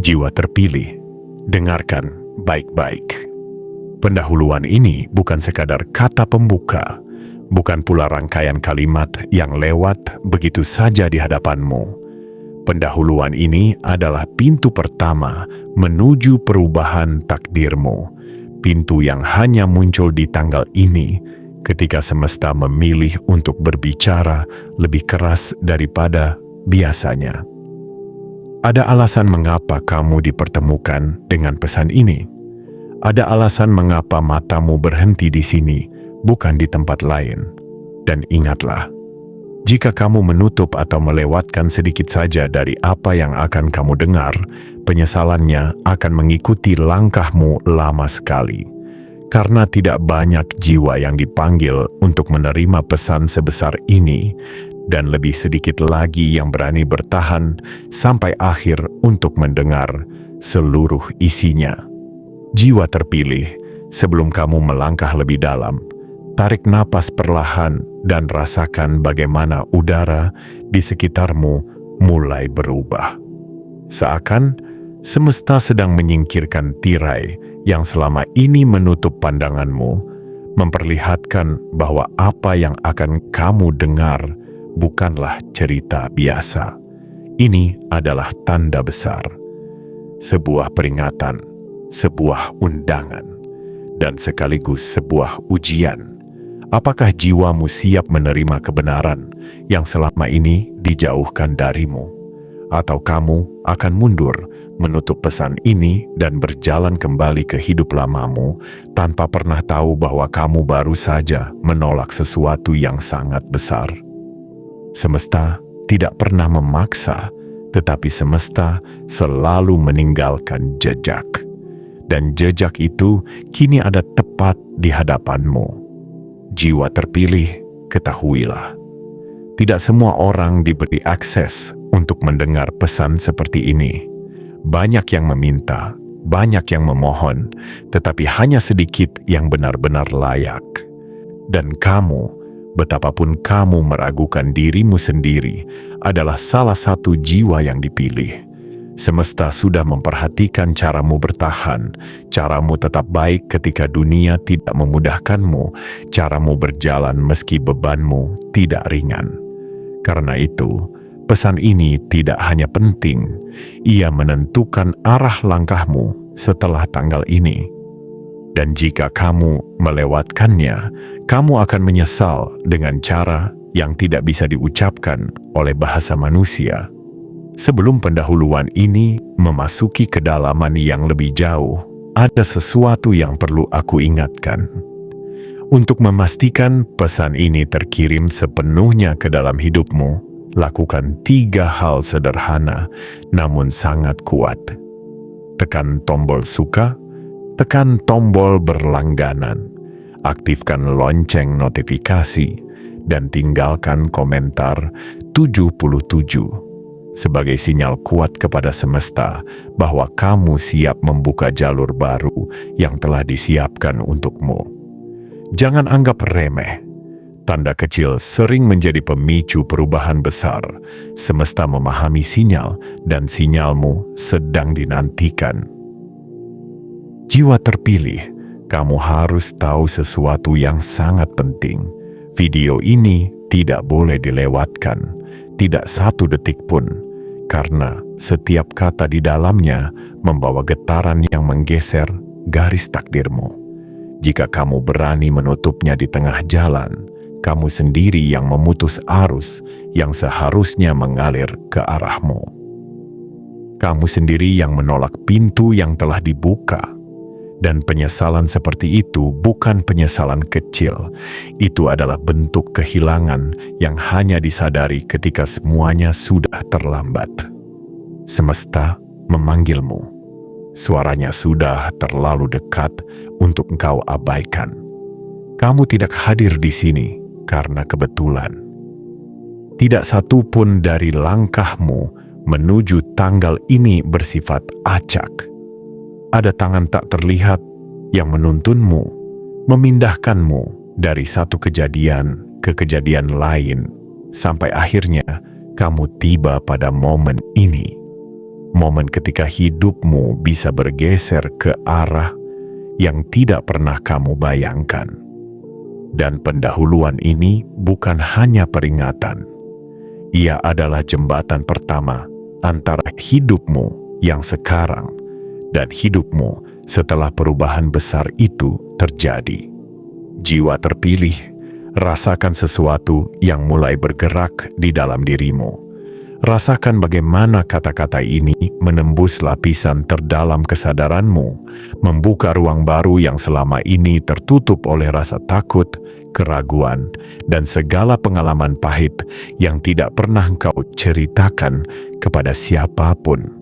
Jiwa terpilih, dengarkan baik-baik. Pendahuluan ini bukan sekadar kata pembuka, bukan pula rangkaian kalimat yang lewat begitu saja di hadapanmu. Pendahuluan ini adalah pintu pertama menuju perubahan takdirmu. Pintu yang hanya muncul di tanggal ini ketika semesta memilih untuk berbicara lebih keras daripada biasanya. Ada alasan mengapa kamu dipertemukan dengan pesan ini. Ada alasan mengapa matamu berhenti di sini, bukan di tempat lain. Dan ingatlah, jika kamu menutup atau melewatkan sedikit saja dari apa yang akan kamu dengar, penyesalannya akan mengikuti langkahmu lama sekali. Karena tidak banyak jiwa yang dipanggil untuk menerima pesan sebesar ini, dan lebih sedikit lagi yang berani bertahan sampai akhir untuk mendengar seluruh isinya. Jiwa terpilih, sebelum kamu melangkah lebih dalam, tarik napas perlahan dan rasakan bagaimana udara di sekitarmu mulai berubah. Seakan semesta sedang menyingkirkan tirai yang selama ini menutup pandanganmu, memperlihatkan bahwa apa yang akan kamu dengar bukanlah cerita biasa. Ini adalah tanda besar, sebuah peringatan, sebuah undangan, dan sekaligus sebuah ujian. Apakah jiwamu siap menerima kebenaran yang selama ini dijauhkan darimu? Atau kamu akan mundur, menutup pesan ini dan berjalan kembali ke hidup lamamu tanpa pernah tahu bahwa kamu baru saja menolak sesuatu yang sangat besar? Semesta tidak pernah memaksa, tetapi semesta selalu meninggalkan jejak. Dan jejak itu kini ada tepat di hadapanmu. Jiwa terpilih, ketahuilah. Tidak semua orang diberi akses untuk mendengar pesan seperti ini. Banyak yang meminta, banyak yang memohon, tetapi hanya sedikit yang benar-benar layak. Dan kamu, betapapun kamu meragukan dirimu sendiri, adalah salah satu jiwa yang dipilih. Semesta sudah memperhatikan caramu bertahan, caramu tetap baik ketika dunia tidak memudahkanmu, caramu berjalan meski bebanmu tidak ringan. Karena itu, pesan ini tidak hanya penting, ia menentukan arah langkahmu setelah tanggal ini. Dan jika kamu melewatkannya, kamu akan menyesal dengan cara yang tidak bisa diucapkan oleh bahasa manusia. Sebelum pendahuluan ini memasuki kedalaman yang lebih jauh, ada sesuatu yang perlu aku ingatkan. Untuk memastikan pesan ini terkirim sepenuhnya ke dalam hidupmu, lakukan 3 hal sederhana namun sangat kuat. Tekan tombol suka, tekan tombol berlangganan, aktifkan lonceng notifikasi, dan tinggalkan komentar 77 sebagai sinyal kuat kepada semesta bahwa kamu siap membuka jalur baru yang telah disiapkan untukmu. Jangan anggap remeh. Tanda kecil sering menjadi pemicu perubahan besar. Semesta memahami sinyal dan sinyalmu sedang dinantikan. Jiwa terpilih, kamu harus tahu sesuatu yang sangat penting. Video ini tidak boleh dilewatkan, tidak 1 detik pun, karena setiap kata di dalamnya membawa getaran yang menggeser garis takdirmu. Jika kamu berani menutupnya di tengah jalan, kamu sendiri yang memutus arus yang seharusnya mengalir ke arahmu. Kamu sendiri yang menolak pintu yang telah dibuka. Dan penyesalan seperti itu bukan penyesalan kecil. Itu adalah bentuk kehilangan yang hanya disadari ketika semuanya sudah terlambat. Semesta memanggilmu. Suaranya sudah terlalu dekat untuk engkau abaikan. Kamu tidak hadir di sini karena kebetulan. Tidak satu pun dari langkahmu menuju tanggal ini bersifat acak. Ada tangan tak terlihat yang menuntunmu, memindahkanmu dari satu kejadian ke kejadian lain, sampai akhirnya kamu tiba pada momen ini. momen ketika hidupmu bisa bergeser ke arah yang tidak pernah kamu bayangkan. Dan pendahuluan ini bukan hanya peringatan. Ia adalah jembatan pertama antara hidupmu yang sekarang dan hidupmu setelah perubahan besar itu terjadi. Jiwa terpilih, rasakan sesuatu yang mulai bergerak di dalam dirimu. Rasakan bagaimana kata-kata ini menembus lapisan terdalam kesadaranmu, membuka ruang baru yang selama ini tertutup oleh rasa takut, keraguan, dan segala pengalaman pahit yang tidak pernah engkau ceritakan kepada siapapun.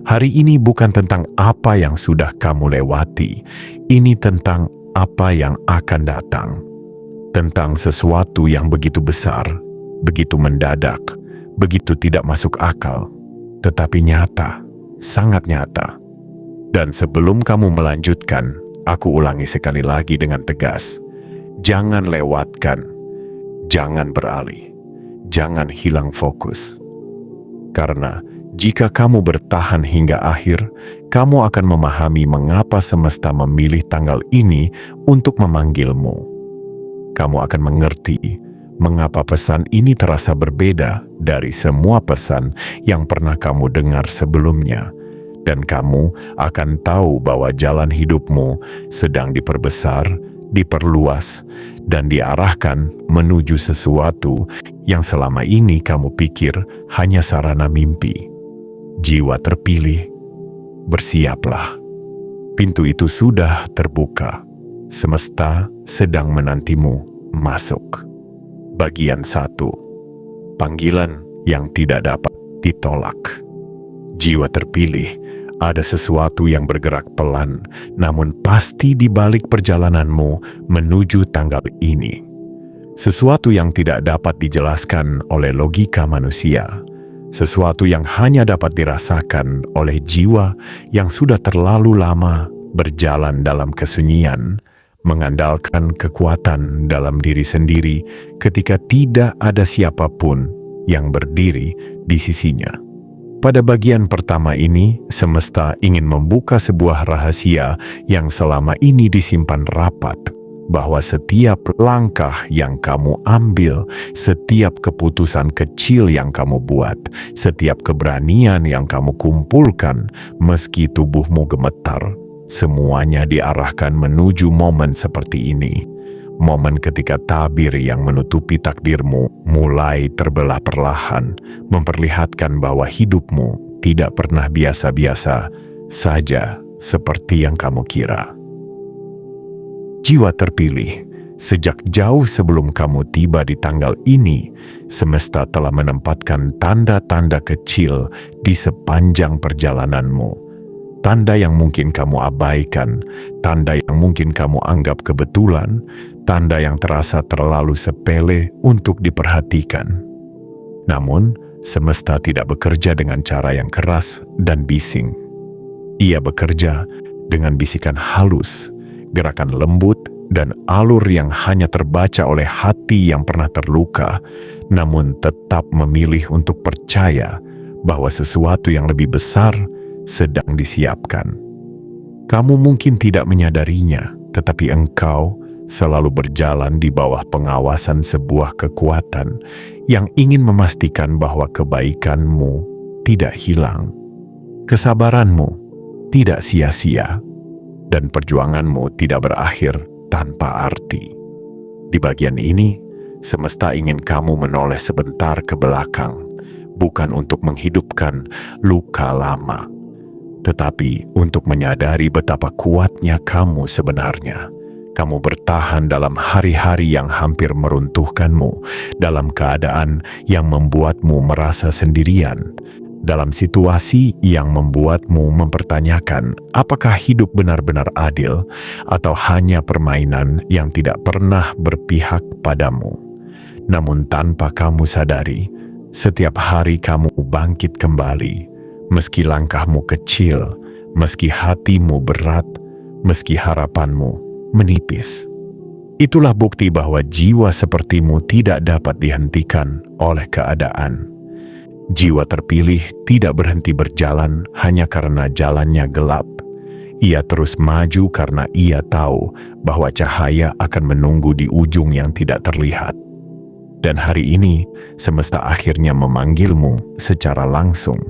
Hari ini bukan tentang apa yang sudah kamu lewati, ini tentang apa yang akan datang. Tentang sesuatu yang begitu besar, begitu mendadak, begitu tidak masuk akal, tetapi nyata, sangat nyata. Dan sebelum kamu melanjutkan, aku ulangi sekali lagi dengan tegas. Jangan lewatkan, jangan beralih, jangan hilang fokus. Karena jika kamu bertahan hingga akhir, kamu akan memahami mengapa semesta memilih tanggal ini untuk memanggilmu. Kamu akan mengerti mengapa pesan ini terasa berbeda dari semua pesan yang pernah kamu dengar sebelumnya. Dan kamu akan tahu bahwa jalan hidupmu sedang diperbesar, diperluas, dan diarahkan menuju sesuatu yang selama ini kamu pikir hanya sarana mimpi. Jiwa terpilih, bersiaplah. Pintu itu sudah terbuka. Semesta sedang menantimu masuk. Bagian 1. Panggilan yang tidak dapat ditolak. Jiwa terpilih, ada sesuatu yang bergerak pelan, namun pasti di balik perjalananmu menuju tanggal ini. Sesuatu yang tidak dapat dijelaskan oleh logika manusia. Sesuatu yang hanya dapat dirasakan oleh jiwa yang sudah terlalu lama berjalan dalam kesunyian, mengandalkan kekuatan dalam diri sendiri ketika tidak ada siapapun yang berdiri di sisinya. Pada bagian pertama ini, semesta ingin membuka sebuah rahasia yang selama ini disimpan rapat, bahwa setiap langkah yang kamu ambil, setiap keputusan kecil yang kamu buat, setiap keberanian yang kamu kumpulkan, meski tubuhmu gemetar, semuanya diarahkan menuju momen seperti ini. Momen ketika tabir yang menutupi takdirmu mulai terbelah perlahan, memperlihatkan bahwa hidupmu tidak pernah biasa-biasa saja seperti yang kamu kira. Jiwa terpilih, sejak jauh sebelum kamu tiba di tanggal ini, semesta telah menempatkan tanda-tanda kecil di sepanjang perjalananmu. Tanda yang mungkin kamu abaikan, tanda yang mungkin kamu anggap kebetulan, tanda yang terasa terlalu sepele untuk diperhatikan. Namun, semesta tidak bekerja dengan cara yang keras dan bising. Ia bekerja dengan bisikan halus, gerakan lembut, dan alur yang hanya terbaca oleh hati yang pernah terluka, namun tetap memilih untuk percaya bahwa sesuatu yang lebih besar sedang disiapkan. Kamu mungkin tidak menyadarinya, tetapi engkau selalu berjalan di bawah pengawasan sebuah kekuatan yang ingin memastikan bahwa kebaikanmu tidak hilang, kesabaranmu tidak sia-sia, dan perjuanganmu tidak berakhir tanpa arti. Di bagian ini, semesta ingin kamu menoleh sebentar ke belakang, bukan untuk menghidupkan luka lama, tetapi untuk menyadari betapa kuatnya kamu sebenarnya. Kamu bertahan dalam hari-hari yang hampir meruntuhkanmu, dalam keadaan yang membuatmu merasa sendirian, dalam situasi yang membuatmu mempertanyakan apakah hidup benar-benar adil atau hanya permainan yang tidak pernah berpihak padamu. Namun tanpa kamu sadari, setiap hari kamu bangkit kembali, meski langkahmu kecil, meski hatimu berat, meski harapanmu menipis. Itulah bukti bahwa jiwa sepertimu tidak dapat dihentikan oleh keadaan. Jiwa terpilih tidak berhenti berjalan hanya karena jalannya gelap. Ia terus maju karena ia tahu bahwa cahaya akan menunggu di ujung yang tidak terlihat. Dan hari ini, semesta akhirnya memanggilmu secara langsung,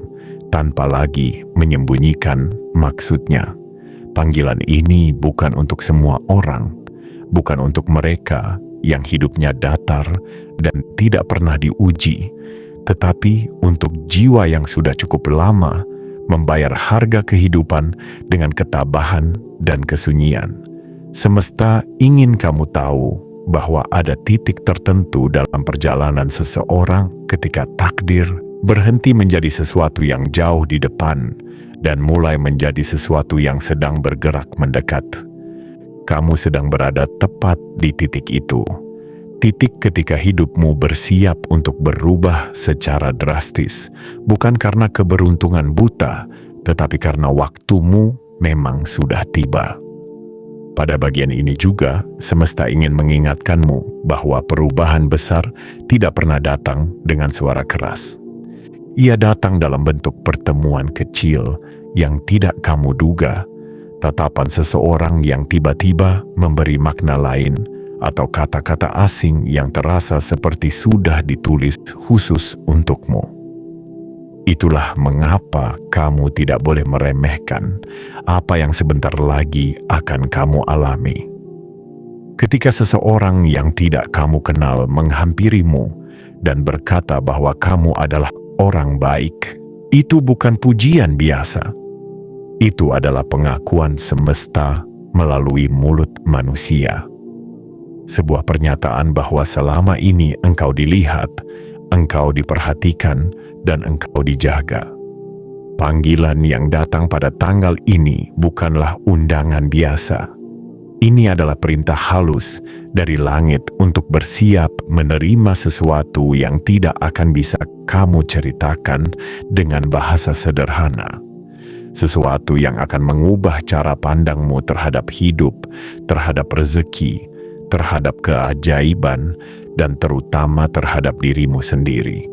tanpa lagi menyembunyikan maksudnya. Panggilan ini bukan untuk semua orang, bukan untuk mereka yang hidupnya datar dan tidak pernah diuji, tetapi untuk jiwa yang sudah cukup lama membayar harga kehidupan dengan ketabahan dan kesunyian. Semesta ingin kamu tahu bahwa ada titik tertentu dalam perjalanan seseorang ketika takdir berhenti menjadi sesuatu yang jauh di depan dan mulai menjadi sesuatu yang sedang bergerak mendekat. Kamu sedang berada tepat di titik itu. Titik ketika hidupmu bersiap untuk berubah secara drastis, bukan karena keberuntungan buta, tetapi karena waktumu memang sudah tiba. Pada bagian ini juga, semesta ingin mengingatkanmu bahwa perubahan besar tidak pernah datang dengan suara keras. Ia datang dalam bentuk pertemuan kecil yang tidak kamu duga, tatapan seseorang yang tiba-tiba memberi makna lain, atau kata-kata asing yang terasa seperti sudah ditulis khusus untukmu. Itulah mengapa kamu tidak boleh meremehkan apa yang sebentar lagi akan kamu alami. Ketika seseorang yang tidak kamu kenal menghampirimu dan berkata bahwa kamu adalah orang baik, itu bukan pujian biasa. Itu adalah pengakuan semesta melalui mulut manusia. Sebuah pernyataan bahwa selama ini engkau dilihat, engkau diperhatikan, dan engkau dijaga. Panggilan yang datang pada tanggal ini bukanlah undangan biasa. Ini adalah perintah halus dari langit untuk bersiap menerima sesuatu yang tidak akan bisa kamu ceritakan dengan bahasa sederhana. Sesuatu yang akan mengubah cara pandangmu terhadap hidup, terhadap rezeki, terhadap keajaiban, dan terutama terhadap dirimu sendiri.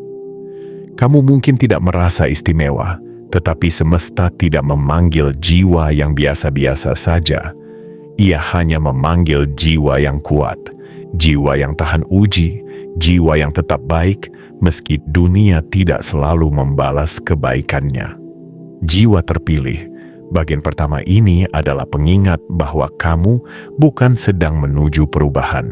Kamu mungkin tidak merasa istimewa, tetapi semesta tidak memanggil jiwa yang biasa-biasa saja. Ia hanya memanggil jiwa yang kuat, jiwa yang tahan uji, jiwa yang tetap baik meski dunia tidak selalu membalas kebaikannya. Jiwa terpilih. Bagian pertama ini adalah pengingat bahwa kamu bukan sedang menuju perubahan.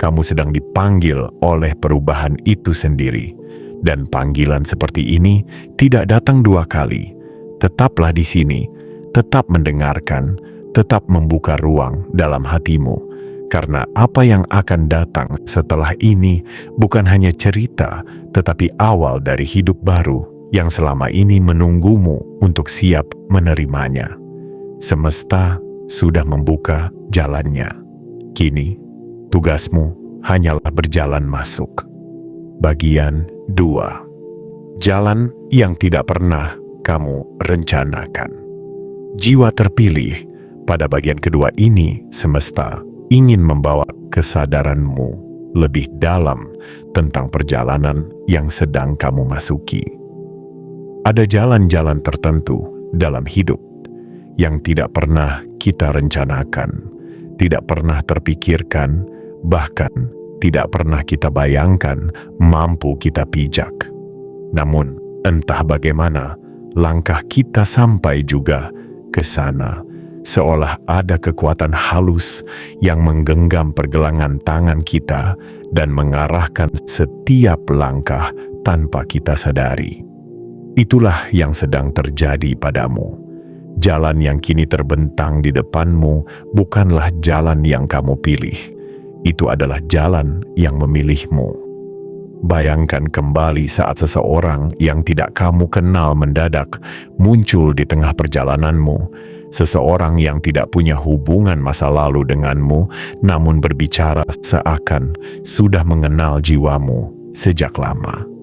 Kamu sedang dipanggil oleh perubahan itu sendiri. Dan panggilan seperti ini tidak datang dua kali. Tetaplah di sini, tetap mendengarkan, tetap membuka ruang dalam hatimu. Karena apa yang akan datang setelah ini bukan hanya cerita, tetapi awal dari hidup baru yang selama ini menunggumu untuk siap menerimanya. Semesta sudah membuka jalannya. Kini, tugasmu hanyalah berjalan masuk. Bagian 2. Jalan yang tidak pernah kamu rencanakan. Jiwa terpilih. Pada bagian kedua ini, semesta ingin membawa kesadaranmu lebih dalam tentang perjalanan yang sedang kamu masuki. Ada jalan-jalan tertentu dalam hidup yang tidak pernah kita rencanakan, tidak pernah terpikirkan, bahkan tidak pernah kita bayangkan mampu kita pijak. Namun, entah bagaimana, langkah kita sampai juga ke sana, seolah ada kekuatan halus yang menggenggam pergelangan tangan kita dan mengarahkan setiap langkah tanpa kita sadari. Itulah yang sedang terjadi padamu. Jalan yang kini terbentang di depanmu bukanlah jalan yang kamu pilih. Itu adalah jalan yang memilihmu. Bayangkan kembali saat seseorang yang tidak kamu kenal mendadak muncul di tengah perjalananmu. Seseorang yang tidak punya hubungan masa lalu denganmu, namun berbicara seakan sudah mengenal jiwamu sejak lama.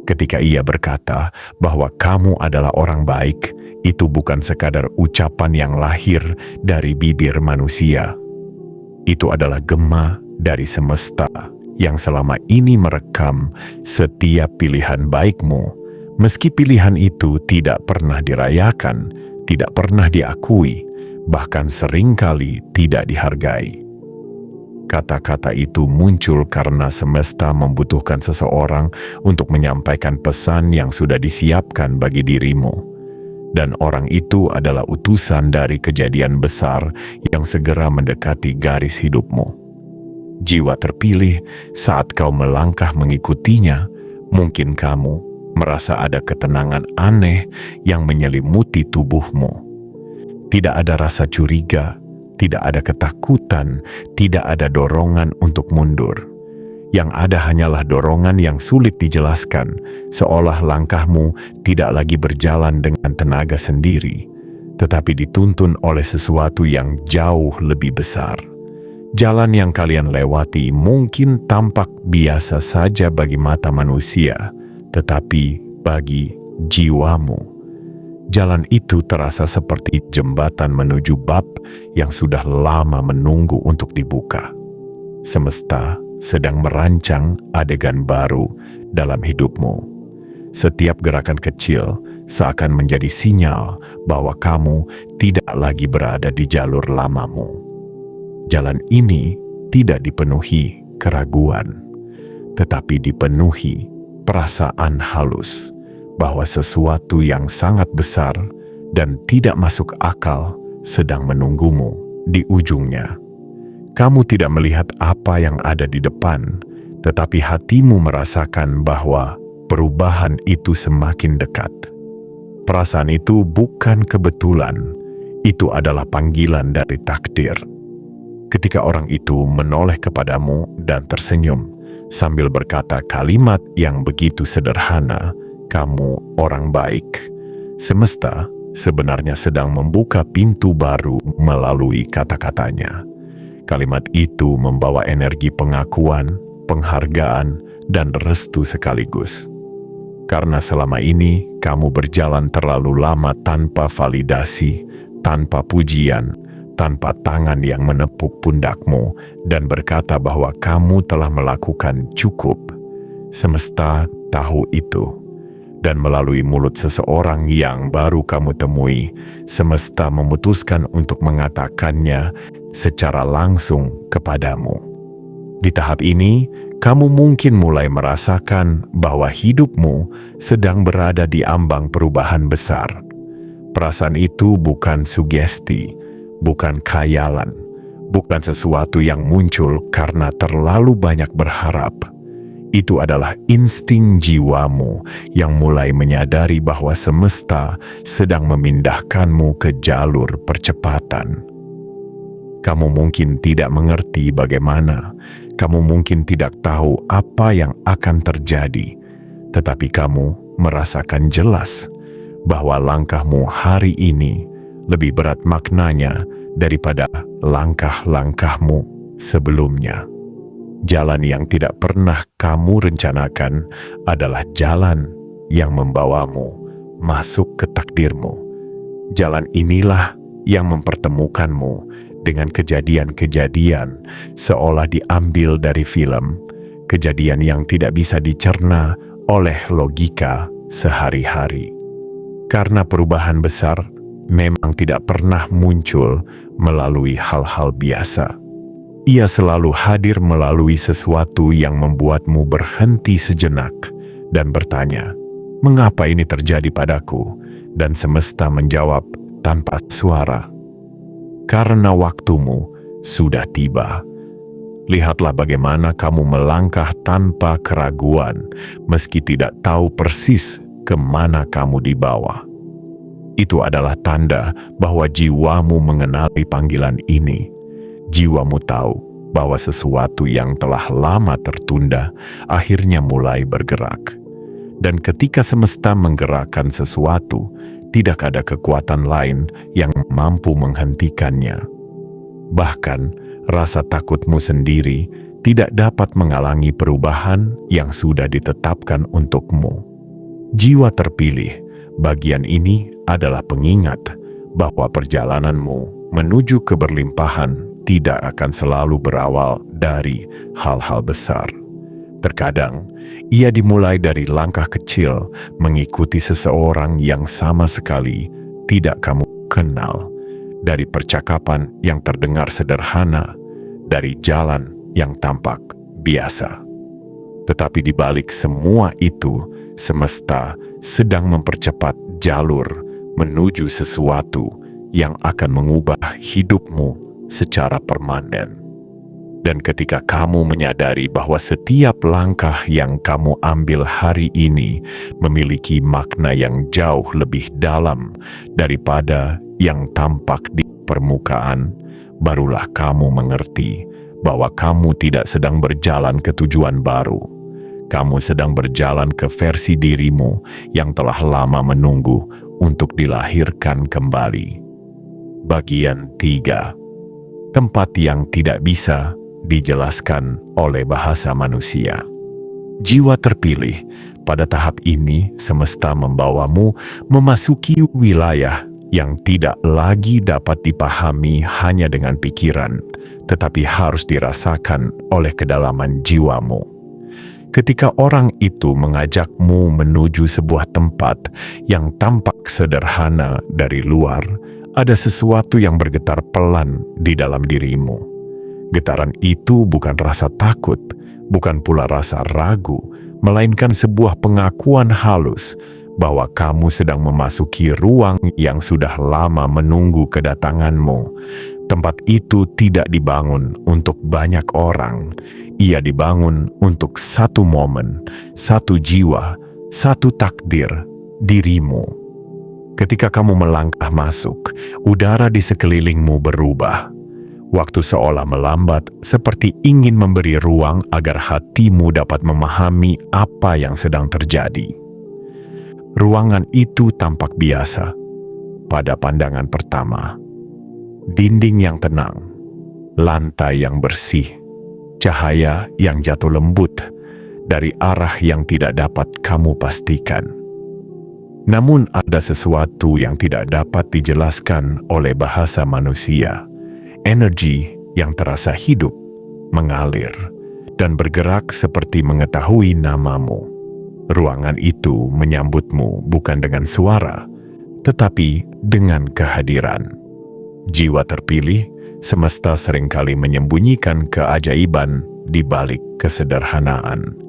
Ketika ia berkata bahwa kamu adalah orang baik, itu bukan sekadar ucapan yang lahir dari bibir manusia. Itu adalah gema dari semesta yang selama ini merekam setiap pilihan baikmu, Meski pilihan itu tidak pernah dirayakan, tidak pernah diakui, bahkan seringkali tidak dihargai. Kata-kata itu muncul karena semesta membutuhkan seseorang untuk menyampaikan pesan yang sudah disiapkan bagi dirimu. Dan orang itu adalah utusan dari kejadian besar yang segera mendekati garis hidupmu. Jiwa terpilih, saat kau melangkah mengikutinya, mungkin kamu merasa ada ketenangan aneh yang menyelimuti tubuhmu. Tidak ada rasa curiga, tidak ada ketakutan, tidak ada dorongan untuk mundur. Yang ada hanyalah dorongan yang sulit dijelaskan, seolah langkahmu tidak lagi berjalan dengan tenaga sendiri, tetapi dituntun oleh sesuatu yang jauh lebih besar. Jalan yang kalian lewati mungkin tampak biasa saja bagi mata manusia, tetapi bagi jiwamu, jalan itu terasa seperti jembatan menuju bab yang sudah lama menunggu untuk dibuka. Semesta sedang merancang adegan baru dalam hidupmu. Setiap gerakan kecil seakan menjadi sinyal bahwa kamu tidak lagi berada di jalur lamamu. Jalan ini tidak dipenuhi keraguan, tetapi dipenuhi perasaan halus bahwa sesuatu yang sangat besar dan tidak masuk akal sedang menunggumu di ujungnya. Kamu tidak melihat apa yang ada di depan, tetapi hatimu merasakan bahwa perubahan itu semakin dekat. Perasaan itu bukan kebetulan, itu adalah panggilan dari takdir. Ketika orang itu menoleh kepadamu dan tersenyum, sambil berkata kalimat yang begitu sederhana, "Kamu orang baik," semesta sebenarnya sedang membuka pintu baru melalui kata-katanya. Kalimat itu membawa energi pengakuan, penghargaan, dan restu sekaligus. Karena selama ini kamu berjalan terlalu lama tanpa validasi, tanpa pujian, tanpa tangan yang menepuk pundakmu dan berkata bahwa kamu telah melakukan cukup. Semesta tahu itu. Dan melalui mulut seseorang yang baru kamu temui, semesta memutuskan untuk mengatakannya secara langsung kepadamu. Di tahap ini, kamu mungkin mulai merasakan bahwa hidupmu sedang berada di ambang perubahan besar. Perasaan itu bukan sugesti, bukan khayalan, bukan sesuatu yang muncul karena terlalu banyak berharap. Itu adalah insting jiwamu yang mulai menyadari bahwa semesta sedang memindahkanmu ke jalur percepatan. Kamu mungkin tidak mengerti bagaimana, kamu mungkin tidak tahu apa yang akan terjadi, tetapi kamu merasakan jelas bahwa langkahmu hari ini lebih berat maknanya daripada langkah-langkahmu sebelumnya. Jalan yang tidak pernah kamu rencanakan adalah jalan yang membawamu masuk ke takdirmu. Jalan inilah yang mempertemukanmu dengan kejadian-kejadian seolah diambil dari film, kejadian yang tidak bisa dicerna oleh logika sehari-hari. Karena perubahan besar memang tidak pernah muncul melalui hal-hal biasa. Ia selalu hadir melalui sesuatu yang membuatmu berhenti sejenak dan bertanya, "Mengapa ini terjadi padaku?" Dan semesta menjawab tanpa suara, "Karena waktumu sudah tiba." Lihatlah bagaimana kamu melangkah tanpa keraguan, meski tidak tahu persis kemana kamu dibawa. Itu adalah tanda bahwa jiwamu mengenali panggilan ini. Jiwamu tahu bahwa sesuatu yang telah lama tertunda akhirnya mulai bergerak. Dan ketika semesta menggerakkan sesuatu, tidak ada kekuatan lain yang mampu menghentikannya. Bahkan, rasa takutmu sendiri tidak dapat menghalangi perubahan yang sudah ditetapkan untukmu. Jiwa terpilih, bagian ini adalah pengingat bahwa perjalananmu menuju keberlimpahan tidak akan selalu berawal dari hal-hal besar. Terkadang, ia dimulai dari langkah kecil mengikuti seseorang yang sama sekali tidak kamu kenal, dari percakapan yang terdengar sederhana, dari jalan yang tampak biasa. Tetapi di balik semua itu, semesta sedang mempercepat jalur menuju sesuatu yang akan mengubah hidupmu secara permanen. Dan ketika kamu menyadari bahwa setiap langkah yang kamu ambil hari ini memiliki makna yang jauh lebih dalam daripada yang tampak di permukaan, barulah kamu mengerti bahwa kamu tidak sedang berjalan ke tujuan baru. Kamu sedang berjalan ke versi dirimu yang telah lama menunggu untuk dilahirkan kembali. Bagian 3. Tempat yang tidak bisa dijelaskan oleh bahasa manusia. Jiwa terpilih. Pada tahap ini, semesta membawamu memasuki wilayah yang tidak lagi dapat dipahami hanya dengan pikiran, tetapi harus dirasakan oleh kedalaman jiwamu. Ketika orang itu mengajakmu menuju sebuah tempat yang tampak sederhana dari luar, ada sesuatu yang bergetar pelan di dalam dirimu. Getaran itu bukan rasa takut, bukan pula rasa ragu, melainkan sebuah pengakuan halus bahwa kamu sedang memasuki ruang yang sudah lama menunggu kedatanganmu. Tempat itu tidak dibangun untuk banyak orang. Ia dibangun untuk satu momen, satu jiwa, satu takdir, dirimu. Ketika kamu melangkah masuk, udara di sekelilingmu berubah. Waktu seolah melambat, seperti ingin memberi ruang agar hatimu dapat memahami apa yang sedang terjadi. Ruangan itu tampak biasa pada pandangan pertama. Dinding yang tenang, lantai yang bersih, cahaya yang jatuh lembut dari arah yang tidak dapat kamu pastikan. Namun ada sesuatu yang tidak dapat dijelaskan oleh bahasa manusia. Energi yang terasa hidup, mengalir, dan bergerak seperti mengetahui namamu. Ruangan itu menyambutmu bukan dengan suara, tetapi dengan kehadiran. Jiwa terpilih, semesta seringkali menyembunyikan keajaiban di balik kesederhanaan.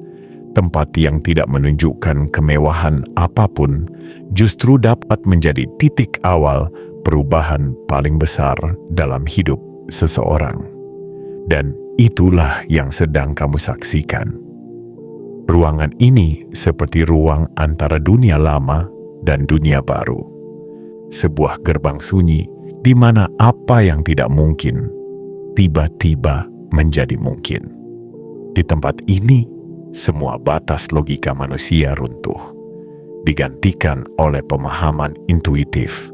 Tempat yang tidak menunjukkan kemewahan apapun justru dapat menjadi titik awal perubahan paling besar dalam hidup seseorang. Dan itulah yang sedang kamu saksikan. Ruangan ini seperti ruang antara dunia lama dan dunia baru. Sebuah gerbang sunyi di mana apa yang tidak mungkin tiba-tiba menjadi mungkin. Di tempat ini, semua batas logika manusia runtuh, digantikan oleh pemahaman intuitif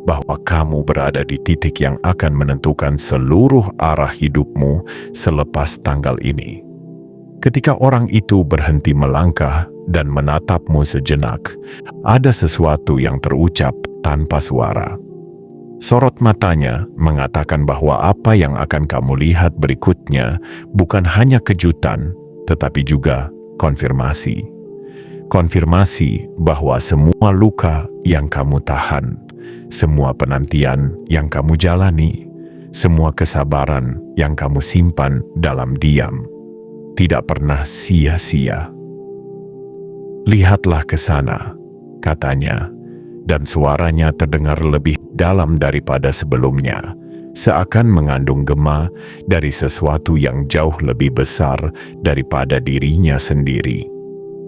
bahwa kamu berada di titik yang akan menentukan seluruh arah hidupmu selepas tanggal ini. Ketika orang itu berhenti melangkah dan menatapmu sejenak, ada sesuatu yang terucap tanpa suara. Sorot matanya mengatakan bahwa apa yang akan kamu lihat berikutnya bukan hanya kejutan, tetapi juga konfirmasi. Konfirmasi bahwa semua luka yang kamu tahan, semua penantian yang kamu jalani, semua kesabaran yang kamu simpan dalam diam, tidak pernah sia-sia. Lihatlah ke sana, katanya, dan suaranya terdengar lebih dalam daripada sebelumnya, seakan mengandung gema dari sesuatu yang jauh lebih besar daripada dirinya sendiri.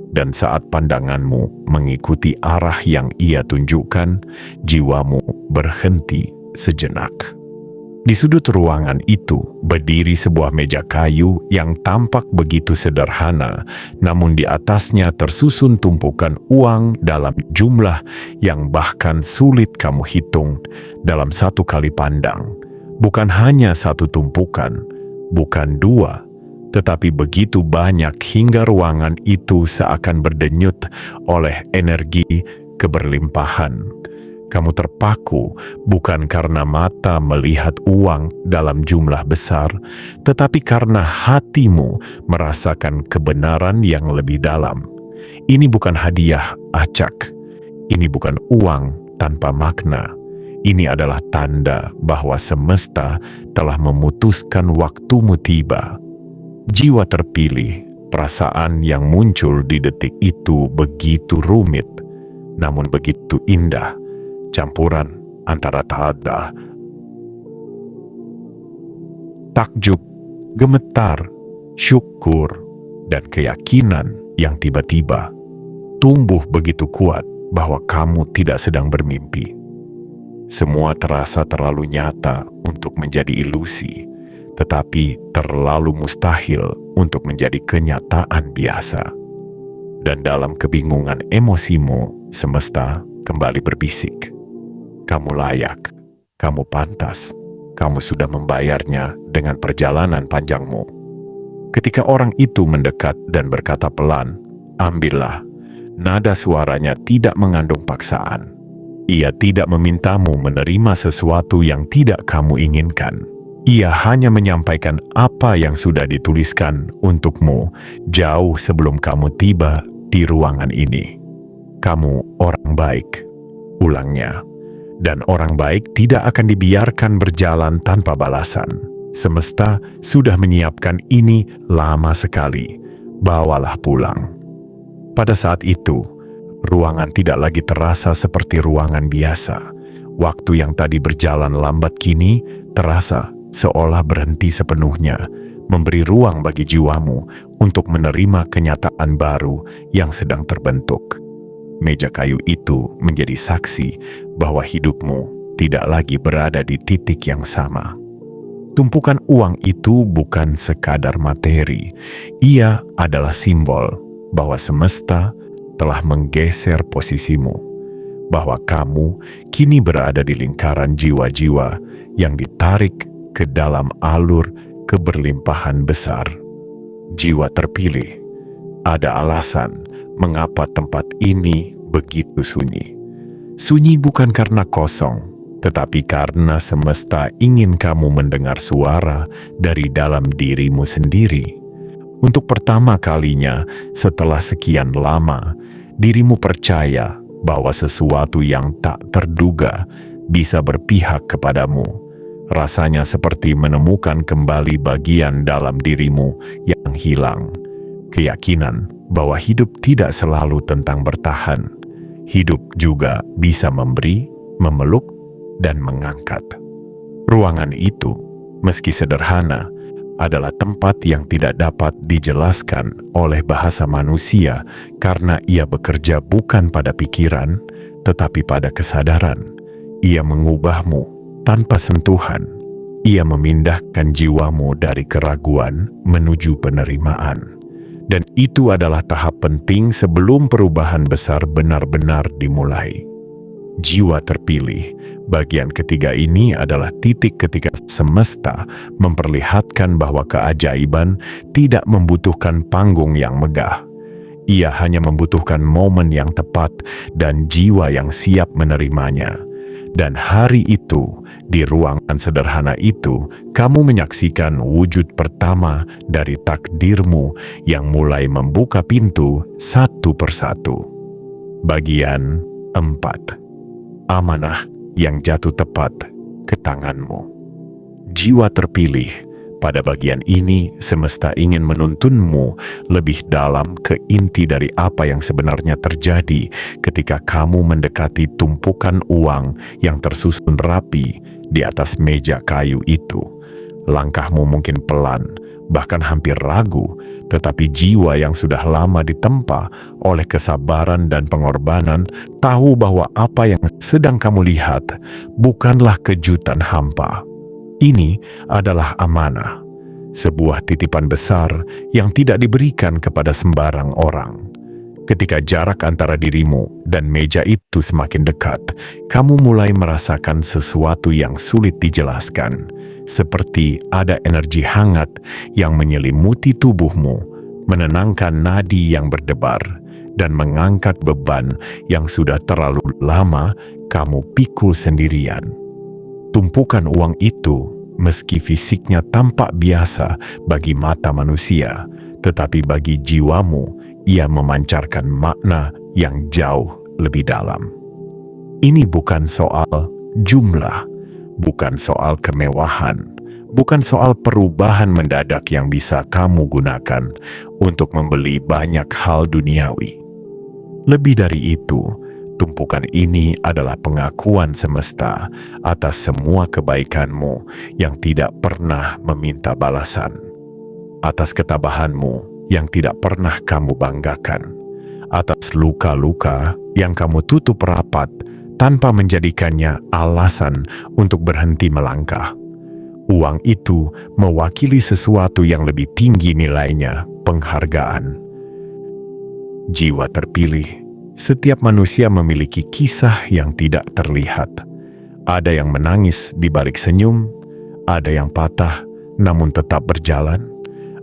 Dan saat pandanganmu mengikuti arah yang ia tunjukkan, jiwamu berhenti sejenak. Di sudut ruangan itu berdiri sebuah meja kayu yang tampak begitu sederhana, namun di atasnya tersusun tumpukan uang dalam jumlah yang bahkan sulit kamu hitung dalam satu kali pandang. Bukan hanya satu tumpukan, bukan dua, tetapi begitu banyak hingga ruangan itu seakan berdenyut oleh energi keberlimpahan. Kamu terpaku bukan karena mata melihat uang dalam jumlah besar, tetapi karena hatimu merasakan kebenaran yang lebih dalam. Ini bukan hadiah acak, ini bukan uang tanpa makna. Ini adalah tanda bahwa semesta telah memutuskan waktumu tiba. Jiwa terpilih, perasaan yang muncul di detik itu begitu rumit, namun begitu indah. Campuran antara tanda, takjub, gemetar, syukur, dan keyakinan yang tiba-tiba tumbuh begitu kuat bahwa kamu tidak sedang bermimpi. Semua terasa terlalu nyata untuk menjadi ilusi, tetapi terlalu mustahil untuk menjadi kenyataan biasa. Dan dalam kebingungan emosimu, semesta kembali berbisik. Kamu layak, kamu pantas, kamu sudah membayarnya dengan perjalanan panjangmu. Ketika orang itu mendekat dan berkata pelan, ambillah, nada suaranya tidak mengandung paksaan. Ia tidak memintamu menerima sesuatu yang tidak kamu inginkan. Ia hanya menyampaikan apa yang sudah dituliskan untukmu jauh sebelum kamu tiba di ruangan ini. Kamu orang baik, ulangnya. Dan orang baik tidak akan dibiarkan berjalan tanpa balasan. Semesta sudah menyiapkan ini lama sekali. Bawalah pulang. Pada saat itu, ruangan tidak lagi terasa seperti ruangan biasa. Waktu yang tadi berjalan lambat kini terasa seolah berhenti sepenuhnya, memberi ruang bagi jiwamu untuk menerima kenyataan baru yang sedang terbentuk. Meja kayu itu menjadi saksi bahwa hidupmu tidak lagi berada di titik yang sama. Tumpukan uang itu bukan sekadar materi, ia adalah simbol bahwa semesta telah menggeser posisimu, bahwa kamu kini berada di lingkaran jiwa-jiwa yang ditarik ke dalam alur keberlimpahan besar. Jiwa terpilih, ada alasan mengapa tempat ini begitu sunyi. Sunyi bukan karena kosong, tetapi karena semesta ingin kamu mendengar suara dari dalam dirimu sendiri. Untuk pertama kalinya setelah sekian lama, dirimu percaya bahwa sesuatu yang tak terduga bisa berpihak kepadamu. Rasanya seperti menemukan kembali bagian dalam dirimu yang hilang. Keyakinan bahwa hidup tidak selalu tentang bertahan. Hidup juga bisa memberi, memeluk, dan mengangkat. Ruangan itu, meski sederhana, adalah tempat yang tidak dapat dijelaskan oleh bahasa manusia karena ia bekerja bukan pada pikiran, tetapi pada kesadaran. Ia mengubahmu tanpa sentuhan. Ia memindahkan jiwamu dari keraguan menuju penerimaan. Dan itu adalah tahap penting sebelum perubahan besar benar-benar dimulai. Jiwa terpilih, bagian ketiga ini adalah titik ketika semesta memperlihatkan bahwa keajaiban tidak membutuhkan panggung yang megah. Ia hanya membutuhkan momen yang tepat dan jiwa yang siap menerimanya. Dan hari itu, di ruangan sederhana itu, kamu menyaksikan wujud pertama dari takdirmu yang mulai membuka pintu satu persatu. Bagian 4. Amanah yang jatuh tepat ke tanganmu. Jiwa terpilih, pada bagian ini semesta ingin menuntunmu lebih dalam ke inti dari apa yang sebenarnya terjadi ketika kamu mendekati tumpukan uang yang tersusun rapi di atas meja kayu itu. Langkahmu mungkin pelan, bahkan hampir ragu, tetapi jiwa yang sudah lama ditempa oleh kesabaran dan pengorbanan tahu bahwa apa yang sedang kamu lihat bukanlah kejutan hampa. Ini adalah amanah, sebuah titipan besar yang tidak diberikan kepada sembarang orang. Ketika jarak antara dirimu dan meja itu semakin dekat, kamu mulai merasakan sesuatu yang sulit dijelaskan, seperti ada energi hangat yang menyelimuti tubuhmu, menenangkan nadi yang berdebar, dan mengangkat beban yang sudah terlalu lama kamu pikul sendirian. Tumpukan uang itu, meski fisiknya tampak biasa bagi mata manusia, tetapi bagi jiwamu, ia memancarkan makna yang jauh lebih dalam. Ini bukan soal jumlah, bukan soal kemewahan, bukan soal perubahan mendadak yang bisa kamu gunakan untuk membeli banyak hal duniawi. Lebih dari itu, tumpukan ini adalah pengakuan semesta atas semua kebaikanmu yang tidak pernah meminta balasan, atas ketabahanmu yang tidak pernah kamu banggakan, atas luka-luka yang kamu tutup rapat tanpa menjadikannya alasan untuk berhenti melangkah. Uang itu mewakili sesuatu yang lebih tinggi nilainya, penghargaan. Jiwa terpilih. Setiap manusia memiliki kisah yang tidak terlihat. Ada yang menangis di balik senyum, ada yang patah namun tetap berjalan,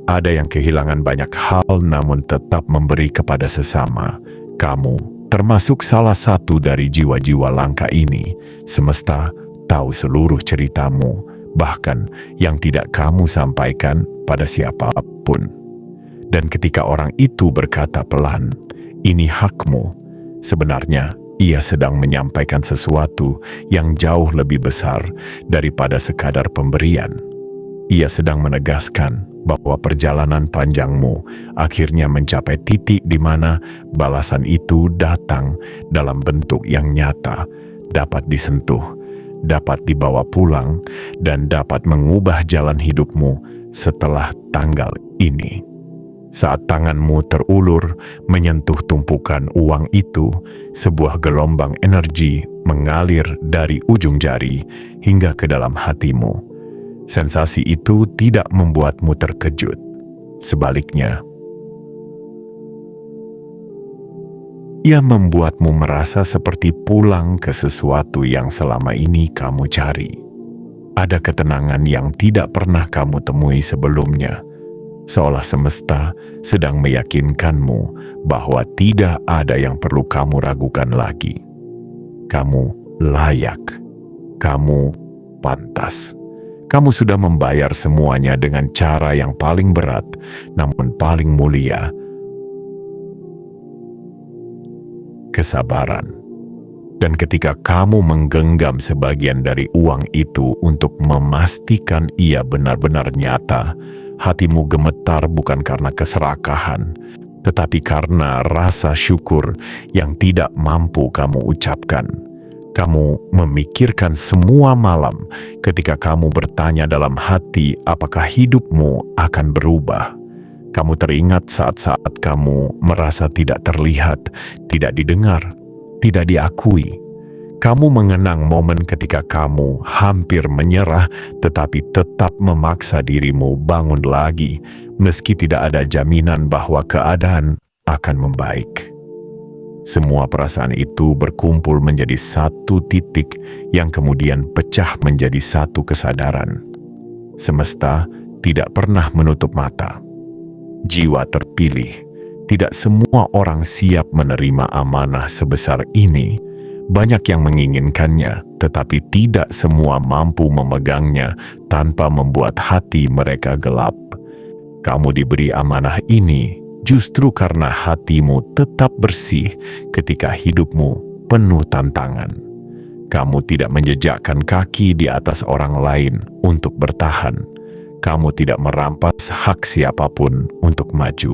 ada yang kehilangan banyak hal namun tetap memberi kepada sesama. Kamu termasuk salah satu dari jiwa-jiwa langka ini. Semesta tahu seluruh ceritamu, bahkan yang tidak kamu sampaikan pada siapapun. Dan ketika orang itu berkata pelan, "Ini hakmu," sebenarnya ia sedang menyampaikan sesuatu yang jauh lebih besar daripada sekadar pemberian. Ia sedang menegaskan bahwa perjalanan panjangmu akhirnya mencapai titik di mana balasan itu datang dalam bentuk yang nyata, dapat disentuh, dapat dibawa pulang, dan dapat mengubah jalan hidupmu setelah tanggal ini. Saat tanganmu terulur menyentuh tumpukan uang itu, sebuah gelombang energi mengalir dari ujung jari hingga ke dalam hatimu. Sensasi itu tidak membuatmu terkejut. Sebaliknya, ia membuatmu merasa seperti pulang ke sesuatu yang selama ini kamu cari. Ada ketenangan yang tidak pernah kamu temui sebelumnya, seolah semesta sedang meyakinkanmu bahwa tidak ada yang perlu kamu ragukan lagi. Kamu layak, kamu pantas. Kamu sudah membayar semuanya dengan cara yang paling berat, namun paling mulia. Kesabaran. Dan ketika kamu menggenggam sebagian dari uang itu untuk memastikan ia benar-benar nyata, hatimu gemetar bukan karena keserakahan, tetapi karena rasa syukur yang tidak mampu kamu ucapkan. Kamu memikirkan semua malam ketika kamu bertanya dalam hati apakah hidupmu akan berubah. Kamu teringat saat-saat kamu merasa tidak terlihat, tidak didengar, tidak diakui. Kamu mengenang momen ketika kamu hampir menyerah tetapi tetap memaksa dirimu bangun lagi meski tidak ada jaminan bahwa keadaan akan membaik. Semua perasaan itu berkumpul menjadi satu titik yang kemudian pecah menjadi satu kesadaran. Semesta tidak pernah menutup mata. Jiwa terpilih, tidak semua orang siap menerima amanah sebesar ini. Banyak yang menginginkannya, tetapi tidak semua mampu memegangnya tanpa membuat hati mereka gelap. Kamu diberi amanah ini justru karena hatimu tetap bersih ketika hidupmu penuh tantangan. Kamu tidak menjejakkan kaki di atas orang lain untuk bertahan. Kamu tidak merampas hak siapapun untuk maju.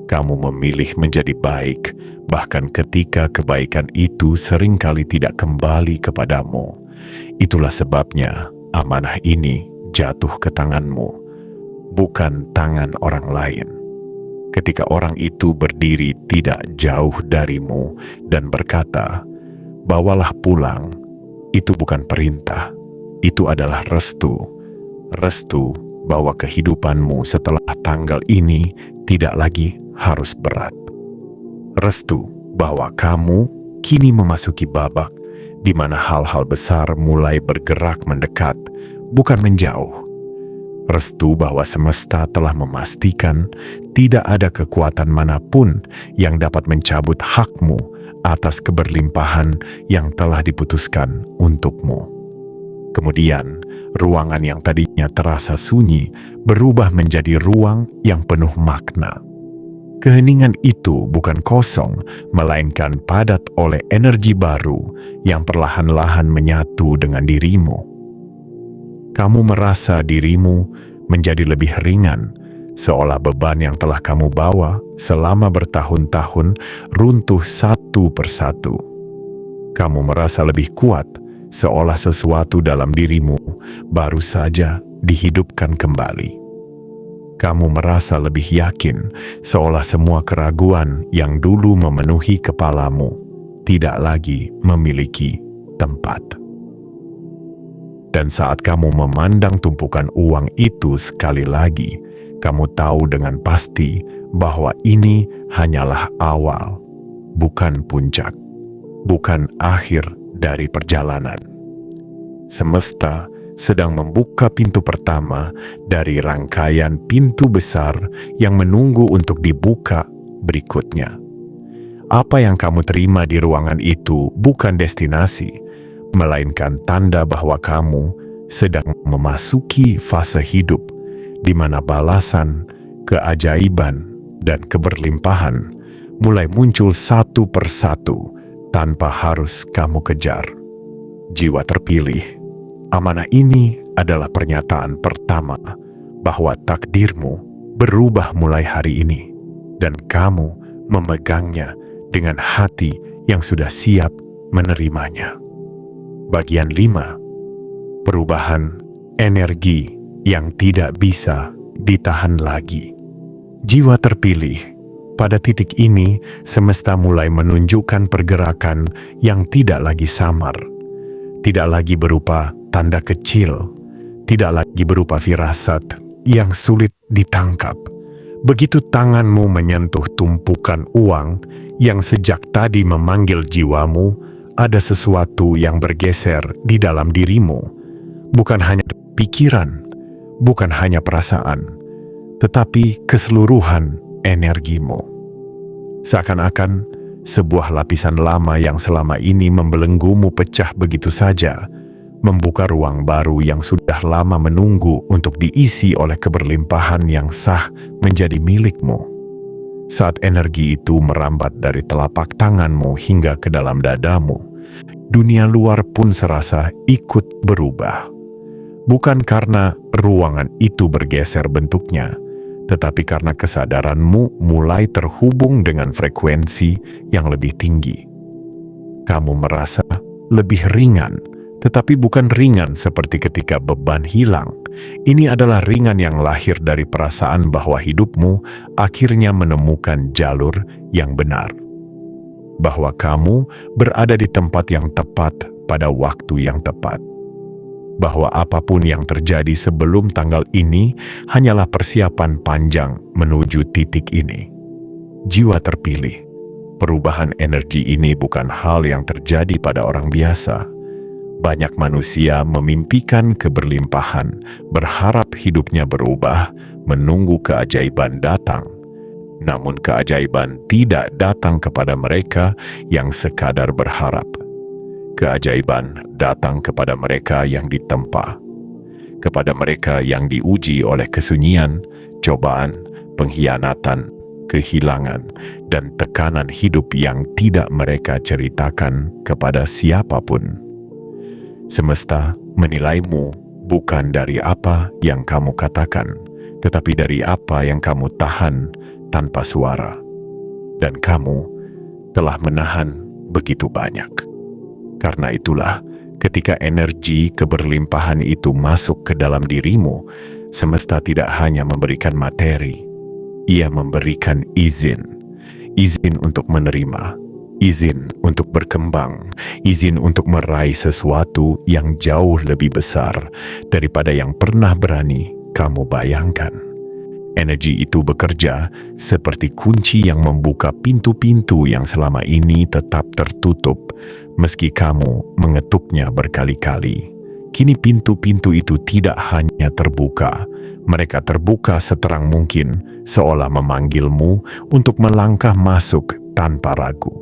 Kamu memilih menjadi baik, bahkan ketika kebaikan itu seringkali tidak kembali kepadamu. Itulah sebabnya amanah ini jatuh ke tanganmu, bukan tangan orang lain. Ketika orang itu berdiri tidak jauh darimu dan berkata, "Bawalah pulang," itu bukan perintah, itu adalah restu. Restu bahwa kehidupanmu setelah tanggal ini tidak lagi harus berat. Restu bahwa kamu kini memasuki babak di mana hal-hal besar mulai bergerak mendekat, bukan menjauh. Restu bahwa semesta telah memastikan tidak ada kekuatan manapun yang dapat mencabut hakmu atas keberlimpahan yang telah diputuskan untukmu. Kemudian, ruangan yang tadinya terasa sunyi berubah menjadi ruang yang penuh makna. Keheningan itu bukan kosong, melainkan padat oleh energi baru yang perlahan-lahan menyatu dengan dirimu. Kamu merasa dirimu menjadi lebih ringan, seolah beban yang telah kamu bawa selama bertahun-tahun runtuh satu persatu. Kamu merasa lebih kuat, seolah sesuatu dalam dirimu baru saja dihidupkan kembali. Kamu merasa lebih yakin, seolah semua keraguan yang dulu memenuhi kepalamu tidak lagi memiliki tempat. Dan saat kamu memandang tumpukan uang itu sekali lagi, kamu tahu dengan pasti bahwa ini hanyalah awal, bukan puncak, bukan akhir dari perjalanan. Semesta sedang membuka pintu pertama dari rangkaian pintu besar yang menunggu untuk dibuka berikutnya. Apa yang kamu terima di ruangan itu bukan destinasi, melainkan tanda bahwa kamu sedang memasuki fase hidup di mana balasan, keajaiban, dan keberlimpahan mulai muncul satu persatu tanpa harus kamu kejar. Jiwa terpilih, amanah ini adalah pernyataan pertama bahwa takdirmu berubah mulai hari ini, dan kamu memegangnya dengan hati yang sudah siap menerimanya. Bagian 5. Perubahan energi yang tidak bisa ditahan lagi. Jiwa terpilih, pada titik ini semesta mulai menunjukkan pergerakan yang tidak lagi samar, tidak lagi berupa tanda kecil, tidak lagi berupa firasat yang sulit ditangkap. Begitu tanganmu menyentuh tumpukan uang yang sejak tadi memanggil jiwamu, ada sesuatu yang bergeser di dalam dirimu, bukan hanya pikiran, bukan hanya perasaan, tetapi keseluruhan energimu. Seakan-akan sebuah lapisan lama yang selama ini membelenggumu pecah begitu saja, membuka ruang baru yang sudah lama menunggu untuk diisi oleh keberlimpahan yang sah menjadi milikmu. Saat energi itu merambat dari telapak tanganmu hingga ke dalam dadamu, dunia luar pun serasa ikut berubah. Bukan karena ruangan itu bergeser bentuknya, tetapi karena kesadaranmu mulai terhubung dengan frekuensi yang lebih tinggi. Kamu merasa lebih ringan, tetapi bukan ringan seperti ketika beban hilang. Ini adalah ringan yang lahir dari perasaan bahwa hidupmu akhirnya menemukan jalur yang benar. Bahwa kamu berada di tempat yang tepat pada waktu yang tepat. Bahwa apapun yang terjadi sebelum tanggal ini hanyalah persiapan panjang menuju titik ini. Jiwa terpilih, perubahan energi ini bukan hal yang terjadi pada orang biasa. Banyak manusia memimpikan keberlimpahan, berharap hidupnya berubah, menunggu keajaiban datang. Namun keajaiban tidak datang kepada mereka yang sekadar berharap. Keajaiban datang kepada mereka yang ditempa, kepada mereka yang diuji oleh kesunyian, cobaan, pengkhianatan, kehilangan, dan tekanan hidup yang tidak mereka ceritakan kepada siapapun. Semesta menilaimu bukan dari apa yang kamu katakan, tetapi dari apa yang kamu tahan tanpa suara. Dan kamu telah menahan begitu banyak. Karena itulah, ketika energi keberlimpahan itu masuk ke dalam dirimu, semesta tidak hanya memberikan materi, ia memberikan izin. Izin untuk menerima, izin untuk berkembang, izin untuk meraih sesuatu yang jauh lebih besar daripada yang pernah berani kamu bayangkan. Energi itu bekerja seperti kunci yang membuka pintu-pintu yang selama ini tetap tertutup meski kamu mengetuknya berkali-kali. kini pintu-pintu itu tidak hanya terbuka, mereka terbuka seterang mungkin, seolah memanggilmu untuk melangkah masuk tanpa ragu.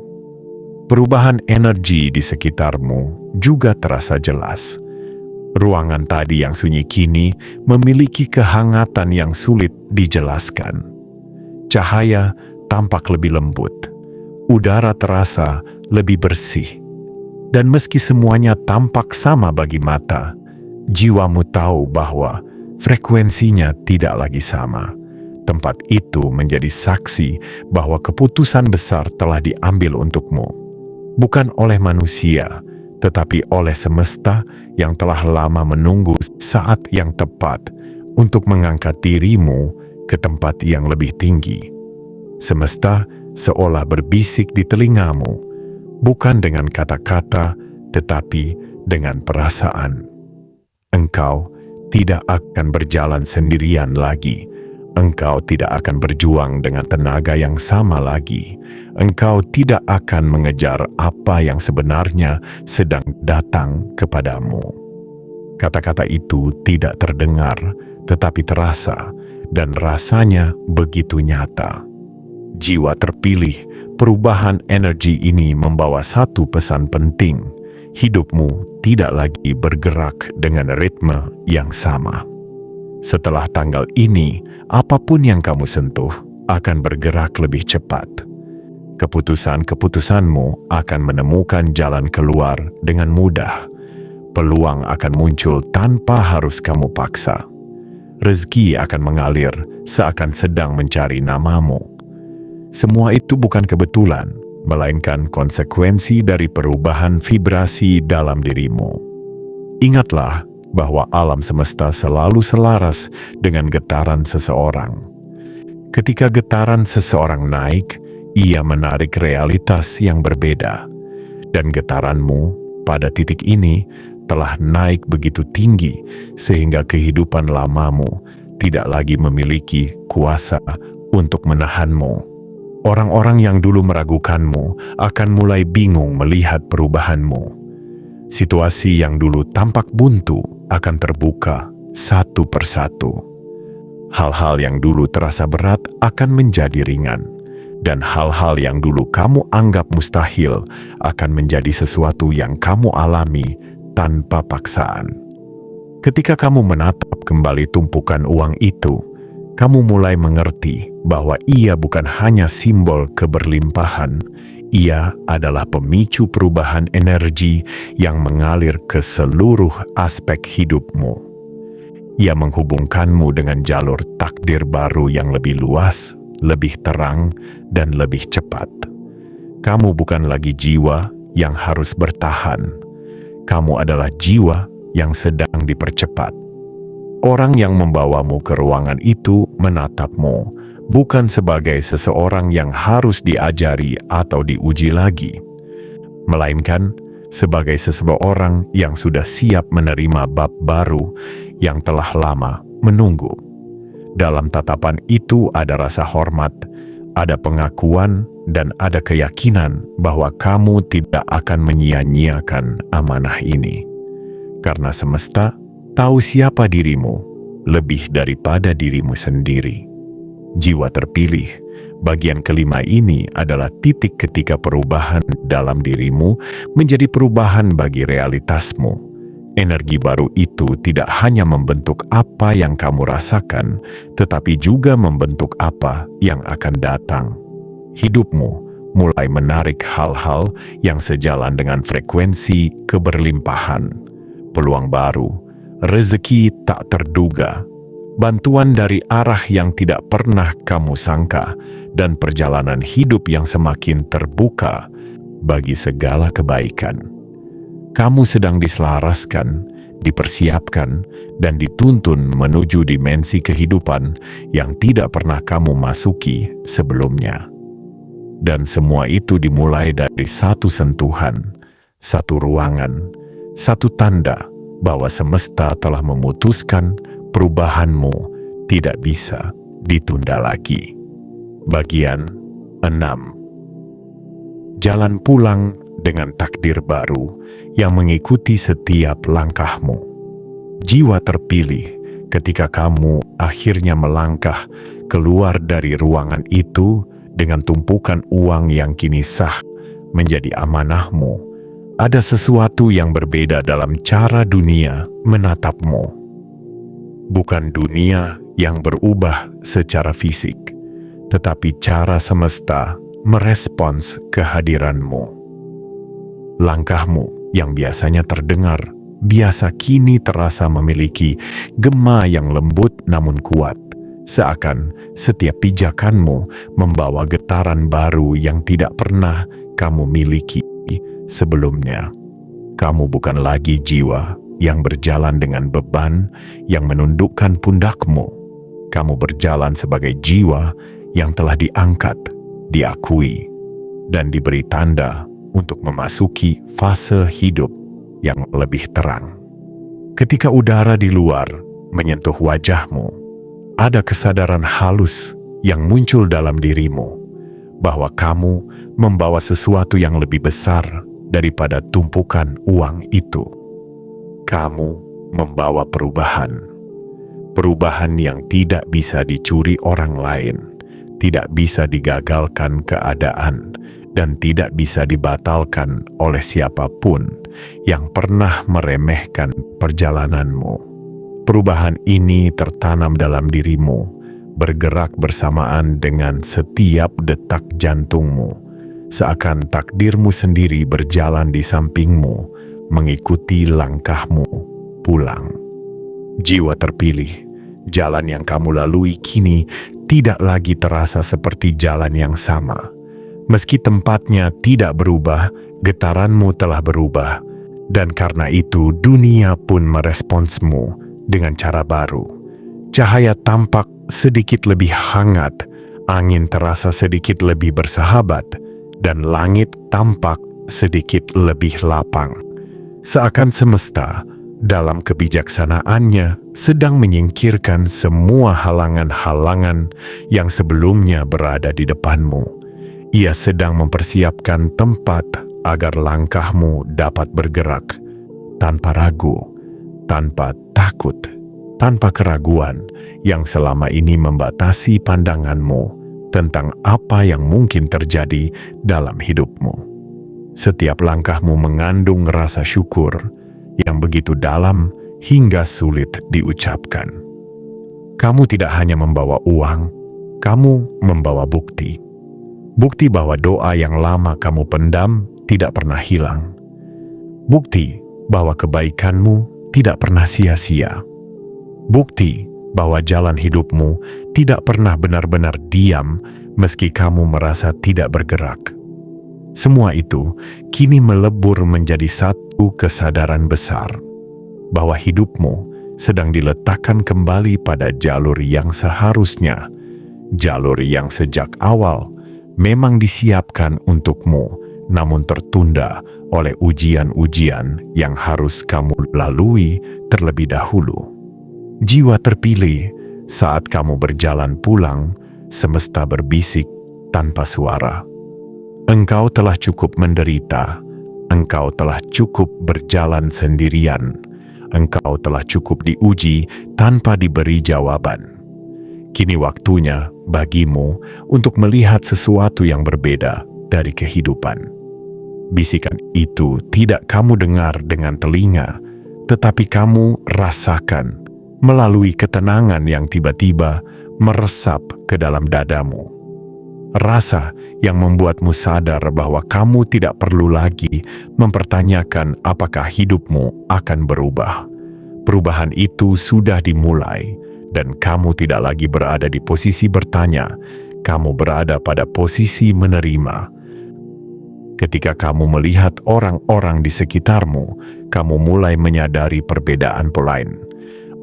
Perubahan energi di sekitarmu juga terasa jelas. Ruangan tadi yang sunyi kini memiliki kehangatan yang sulit dijelaskan. Cahaya tampak lebih lembut, udara terasa lebih bersih. Dan meski semuanya tampak sama bagi mata, jiwamu tahu bahwa frekuensinya tidak lagi sama. Tempat itu menjadi saksi bahwa keputusan besar telah diambil untukmu. Bukan oleh manusia, tetapi oleh semesta yang telah lama menunggu saat yang tepat untuk mengangkat dirimu ke tempat yang lebih tinggi. Semesta seolah berbisik di telingamu, bukan dengan kata-kata, tetapi dengan perasaan. Engkau tidak akan berjalan sendirian lagi. Engkau tidak akan berjuang dengan tenaga yang sama lagi. Engkau tidak akan mengejar apa yang sebenarnya sedang datang kepadamu. Kata-kata itu tidak terdengar, tetapi terasa, dan rasanya begitu nyata. Jiwa terpilih, perubahan energi ini membawa satu pesan penting. Hidupmu tidak lagi bergerak dengan ritme yang sama. Setelah tanggal ini, apapun yang kamu sentuh akan bergerak lebih cepat. Keputusan-keputusanmu akan menemukan jalan keluar dengan mudah. Peluang akan muncul tanpa harus kamu paksa. Rezeki akan mengalir seakan sedang mencari namamu. Semua itu bukan kebetulan, melainkan konsekuensi dari perubahan vibrasi dalam dirimu. Ingatlah bahwa alam semesta selalu selaras dengan getaran seseorang. Ketika getaran seseorang naik, ia menarik realitas yang berbeda. Dan getaranmu pada titik ini telah naik begitu tinggi sehingga kehidupan lamamu tidak lagi memiliki kuasa untuk menahanmu. Orang-orang yang dulu meragukanmu akan mulai bingung melihat perubahanmu. Situasi yang dulu tampak buntu akan terbuka satu persatu. Hal-hal yang dulu terasa berat akan menjadi ringan, dan hal-hal yang dulu kamu anggap mustahil akan menjadi sesuatu yang kamu alami tanpa paksaan. Ketika kamu menatap kembali tumpukan uang itu, kamu mulai mengerti bahwa ia bukan hanya simbol keberlimpahan, ia adalah pemicu perubahan energi yang mengalir ke seluruh aspek hidupmu. Ia menghubungkanmu dengan jalur takdir baru yang lebih luas, lebih terang, dan lebih cepat. Kamu bukan lagi jiwa yang harus bertahan. Kamu adalah jiwa yang sedang dipercepat. Orang yang membawamu ke ruangan itu menatapmu, bukan sebagai seseorang yang harus diajari atau diuji lagi, melainkan sebagai seseorang yang sudah siap menerima bab baru yang telah lama menunggu. Dalam tatapan itu ada rasa hormat, ada pengakuan, dan ada keyakinan bahwa kamu tidak akan menyia-nyiakan amanah ini. Karena semesta tahu siapa dirimu lebih daripada dirimu sendiri. Jiwa terpilih, bagian kelima ini adalah titik ketika perubahan dalam dirimu menjadi perubahan bagi realitasmu. Energi baru itu tidak hanya membentuk apa yang kamu rasakan, tetapi juga membentuk apa yang akan datang. Hidupmu mulai menarik hal-hal yang sejalan dengan frekuensi keberlimpahan, peluang baru, rezeki tak terduga, bantuan dari arah yang tidak pernah kamu sangka, dan perjalanan hidup yang semakin terbuka bagi segala kebaikan. Kamu sedang diselaraskan, dipersiapkan, dan dituntun menuju dimensi kehidupan yang tidak pernah kamu masuki sebelumnya. Dan semua itu dimulai dari satu sentuhan, satu ruangan, satu tanda bahwa semesta telah memutuskan perubahanmu tidak bisa ditunda lagi. Bagian 6. Jalan pulang dengan takdir baru yang mengikuti setiap langkahmu. jiwa terpilih, ketika kamu akhirnya melangkah keluar dari ruangan itu dengan tumpukan uang yang kini sah menjadi amanahmu, ada sesuatu yang berbeda dalam cara dunia menatapmu. Bukan dunia yang berubah secara fisik, tetapi cara semesta merespons kehadiranmu. Langkahmu yang biasanya terdengar, biasa kini terasa memiliki gema yang lembut namun kuat, seakan setiap pijakanmu membawa getaran baru yang tidak pernah kamu miliki sebelumnya. Kamu bukan lagi jiwa yang berjalan dengan beban yang menundukkan pundakmu. Kamu berjalan sebagai jiwa yang telah diangkat, diakui, dan diberi tanda untuk memasuki fase hidup yang lebih terang. Ketika udara di luar menyentuh wajahmu, ada kesadaran halus yang muncul dalam dirimu bahwa kamu membawa sesuatu yang lebih besar daripada tumpukan uang itu. Kamu membawa perubahan. Perubahan yang tidak bisa dicuri orang lain, tidak bisa digagalkan keadaan, dan tidak bisa dibatalkan oleh siapapun yang pernah meremehkan perjalananmu. Perubahan ini tertanam dalam dirimu, bergerak bersamaan dengan setiap detak jantungmu, seakan takdirmu sendiri berjalan di sampingmu, mengikuti langkahmu pulang. Jiwa terpilih, jalan yang kamu lalui kini tidak lagi terasa seperti jalan yang sama. Meski tempatnya tidak berubah, getaranmu telah berubah, dan karena itu dunia pun meresponsmu dengan cara baru. Cahaya tampak sedikit lebih hangat, angin terasa sedikit lebih bersahabat, dan langit tampak sedikit lebih lapang. Seakan semesta dalam kebijaksanaannya sedang menyingkirkan semua halangan-halangan yang sebelumnya berada di depanmu. Ia sedang mempersiapkan tempat agar langkahmu dapat bergerak tanpa ragu, tanpa takut, tanpa keraguan yang selama ini membatasi pandanganmu tentang apa yang mungkin terjadi dalam hidupmu. Setiap langkahmu mengandung rasa syukur yang begitu dalam hingga sulit diucapkan. Kamu tidak hanya membawa uang, kamu membawa bukti. Bukti bahwa doa yang lama kamu pendam tidak pernah hilang. Bukti bahwa kebaikanmu tidak pernah sia-sia. Bukti bahwa jalan hidupmu tidak pernah benar-benar diam meski kamu merasa tidak bergerak. Semua itu kini melebur menjadi satu kesadaran besar, bahwa hidupmu sedang diletakkan kembali pada jalur yang seharusnya, jalur yang sejak awal memang disiapkan untukmu, namun tertunda oleh ujian-ujian yang harus kamu lalui terlebih dahulu. Jiwa terpilih, saat kamu berjalan pulang, semesta berbisik tanpa suara. Engkau telah cukup menderita, engkau telah cukup berjalan sendirian, engkau telah cukup diuji tanpa diberi jawaban. Kini waktunya bagimu untuk melihat sesuatu yang berbeda dari kehidupan. Bisikan itu tidak kamu dengar dengan telinga, tetapi kamu rasakan melalui ketenangan yang tiba-tiba meresap ke dalam dadamu. Rasa yang membuatmu sadar bahwa kamu tidak perlu lagi mempertanyakan apakah hidupmu akan berubah. Perubahan itu sudah dimulai, dan kamu tidak lagi berada di posisi bertanya, kamu berada pada posisi menerima. Ketika kamu melihat orang-orang di sekitarmu, kamu mulai menyadari perbedaan lain.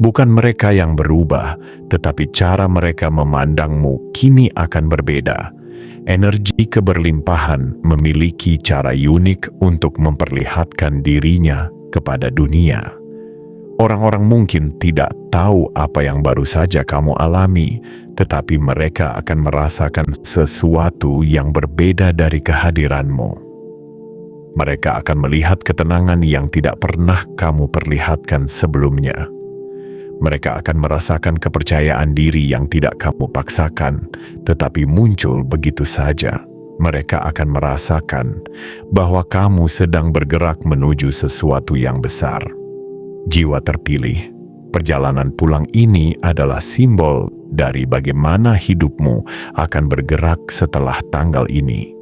Bukan mereka yang berubah, tetapi cara mereka memandangmu kini akan berbeda. Energi keberlimpahan memiliki cara unik untuk memperlihatkan dirinya kepada dunia. Orang-orang mungkin tidak tahu apa yang baru saja kamu alami, tetapi mereka akan merasakan sesuatu yang berbeda dari kehadiranmu. Mereka akan melihat ketenangan yang tidak pernah kamu perlihatkan sebelumnya. Mereka akan merasakan kepercayaan diri yang tidak kamu paksakan, tetapi muncul begitu saja. Mereka akan merasakan bahwa kamu sedang bergerak menuju sesuatu yang besar. Jiwa terpilih, perjalanan pulang ini adalah simbol dari bagaimana hidupmu akan bergerak setelah tanggal ini.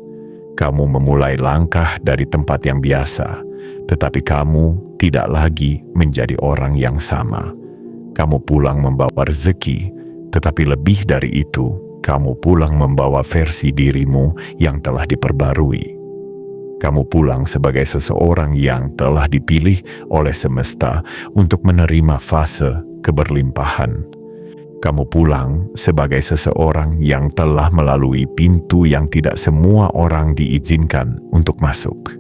Kamu memulai langkah dari tempat yang biasa, tetapi kamu tidak lagi menjadi orang yang sama. Kamu pulang membawa rezeki, tetapi lebih dari itu, kamu pulang membawa versi dirimu yang telah diperbarui. Kamu pulang sebagai seseorang yang telah dipilih oleh semesta untuk menerima fase keberlimpahan. Kamu pulang sebagai seseorang yang telah melalui pintu yang tidak semua orang diizinkan untuk masuk.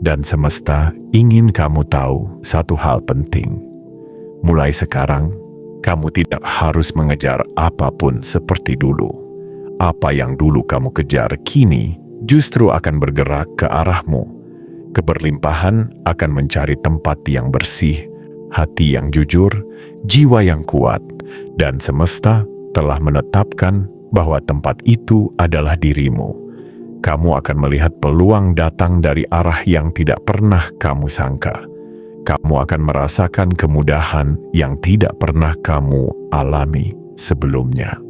Dan semesta ingin kamu tahu satu hal penting. Mulai sekarang, kamu tidak harus mengejar apapun seperti dulu. Apa yang dulu kamu kejar kini justru akan bergerak ke arahmu. Keberlimpahan akan mencari tempat yang bersih, hati yang jujur, jiwa yang kuat, dan semesta telah menetapkan bahwa tempat itu adalah dirimu. Kamu akan melihat peluang datang dari arah yang tidak pernah kamu sangka. Kamu akan merasakan kemudahan yang tidak pernah kamu alami sebelumnya.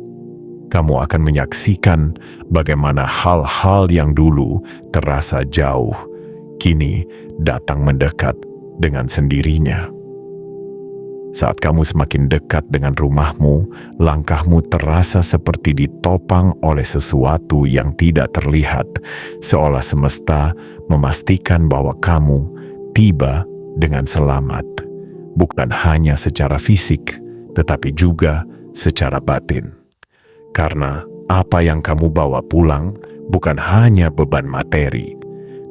Kamu akan menyaksikan bagaimana hal-hal yang dulu terasa jauh, kini datang mendekat dengan sendirinya. Saat kamu semakin dekat dengan rumahmu, langkahmu terasa seperti ditopang oleh sesuatu yang tidak terlihat, seolah semesta memastikan bahwa kamu tiba dengan selamat, bukan hanya secara fisik, tetapi juga secara batin. Karena apa yang kamu bawa pulang bukan hanya beban materi,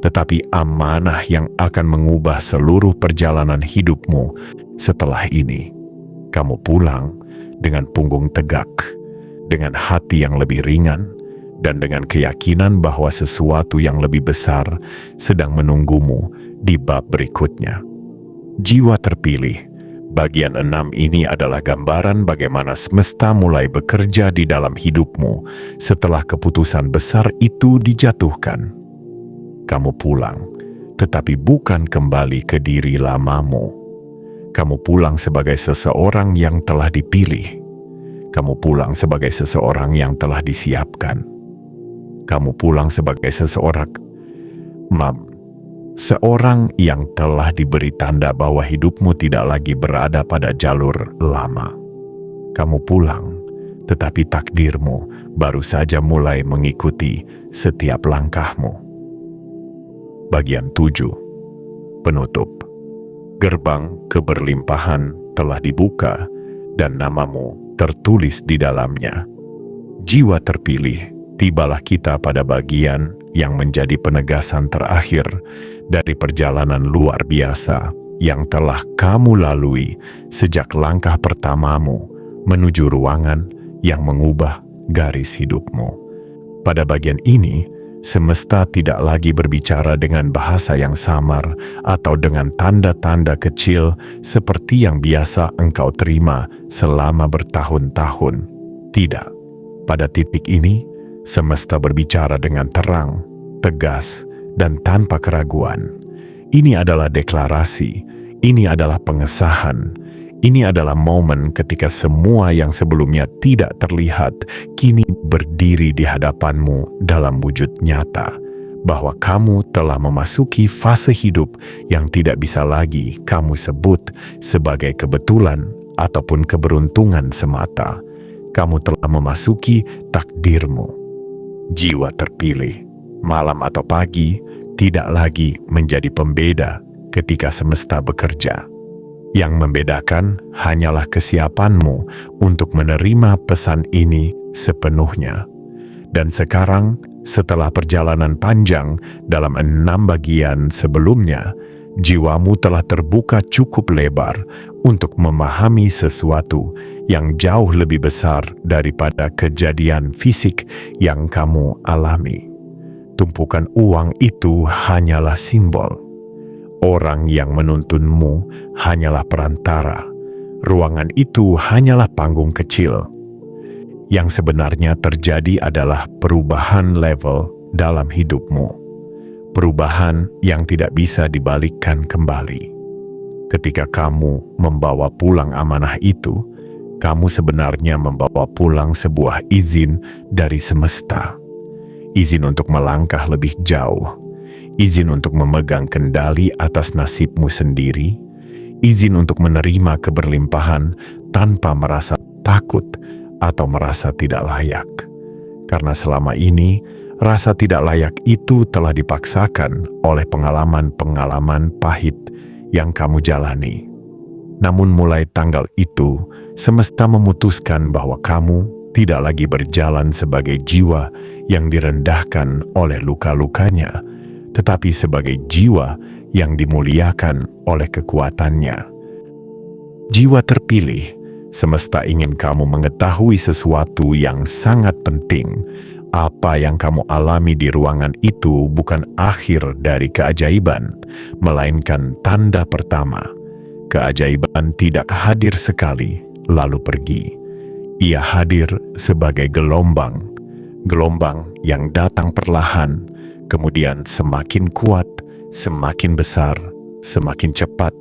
tetapi amanah yang akan mengubah seluruh perjalanan hidupmu setelah ini. Kamu pulang dengan punggung tegak, dengan hati yang lebih ringan, dan dengan keyakinan bahwa sesuatu yang lebih besar sedang menunggumu di bab berikutnya. Jiwa terpilih, bagian 6 ini adalah gambaran bagaimana semesta mulai bekerja di dalam hidupmu setelah keputusan besar itu dijatuhkan. Kamu pulang, tetapi bukan kembali ke diri lamamu. Kamu pulang sebagai seseorang yang telah dipilih. Kamu pulang sebagai seseorang yang telah disiapkan. Kamu pulang sebagai seseorang yang telah diberi tanda bahwa hidupmu tidak lagi berada pada jalur lama. Kamu pulang, tetapi takdirmu baru saja mulai mengikuti setiap langkahmu. Bagian 7. Penutup. Gerbang keberlimpahan telah dibuka dan namamu tertulis di dalamnya. Jiwa terpilih, tibalah kita pada bagian yang menjadi penegasan terakhir dari perjalanan luar biasa yang telah kamu lalui sejak langkah pertamamu menuju ruangan yang mengubah garis hidupmu. Pada bagian ini, semesta tidak lagi berbicara dengan bahasa yang samar atau dengan tanda-tanda kecil seperti yang biasa engkau terima selama bertahun-tahun. Tidak. Pada titik ini, semesta berbicara dengan terang, tegas, dan tanpa keraguan. Ini adalah deklarasi, ini adalah pengesahan, ini adalah momen ketika semua yang sebelumnya tidak terlihat kini berdiri di hadapanmu dalam wujud nyata, bahwa kamu telah memasuki fase hidup yang tidak bisa lagi kamu sebut sebagai kebetulan ataupun keberuntungan semata. Kamu telah memasuki takdirmu. Jiwa terpilih, malam atau pagi, tidak lagi menjadi pembeda ketika semesta bekerja. Yang membedakan hanyalah kesiapanmu untuk menerima pesan ini sepenuhnya. Dan sekarang, setelah perjalanan panjang dalam 6 bagian sebelumnya, jiwamu telah terbuka cukup lebar untuk memahami sesuatu yang jauh lebih besar daripada kejadian fisik yang kamu alami. Tumpukan uang itu hanyalah simbol. Orang yang menuntunmu hanyalah perantara. ruangan itu hanyalah panggung kecil. Yang sebenarnya terjadi adalah perubahan level dalam hidupmu. Perubahan yang tidak bisa dibalikkan kembali. Ketika kamu membawa pulang amanah itu, kamu sebenarnya membawa pulang sebuah izin dari semesta. Izin untuk melangkah lebih jauh. Izin untuk memegang kendali atas nasibmu sendiri. Izin untuk menerima keberlimpahan tanpa merasa takut atau merasa tidak layak. Karena selama ini, rasa tidak layak itu telah dipaksakan oleh pengalaman-pengalaman pahit yang kamu jalani. Namun mulai tanggal itu, semesta memutuskan bahwa kamu tidak lagi berjalan sebagai jiwa yang direndahkan oleh luka-lukanya, tetapi sebagai jiwa yang dimuliakan oleh kekuatannya. Jiwa terpilih, semesta ingin kamu mengetahui sesuatu yang sangat penting. Apa yang kamu alami di ruangan itu bukan akhir dari keajaiban, melainkan tanda pertama. Keajaiban tidak hadir sekali, lalu pergi. Ia hadir sebagai gelombang. Gelombang yang datang perlahan, kemudian semakin kuat, semakin besar, semakin cepat,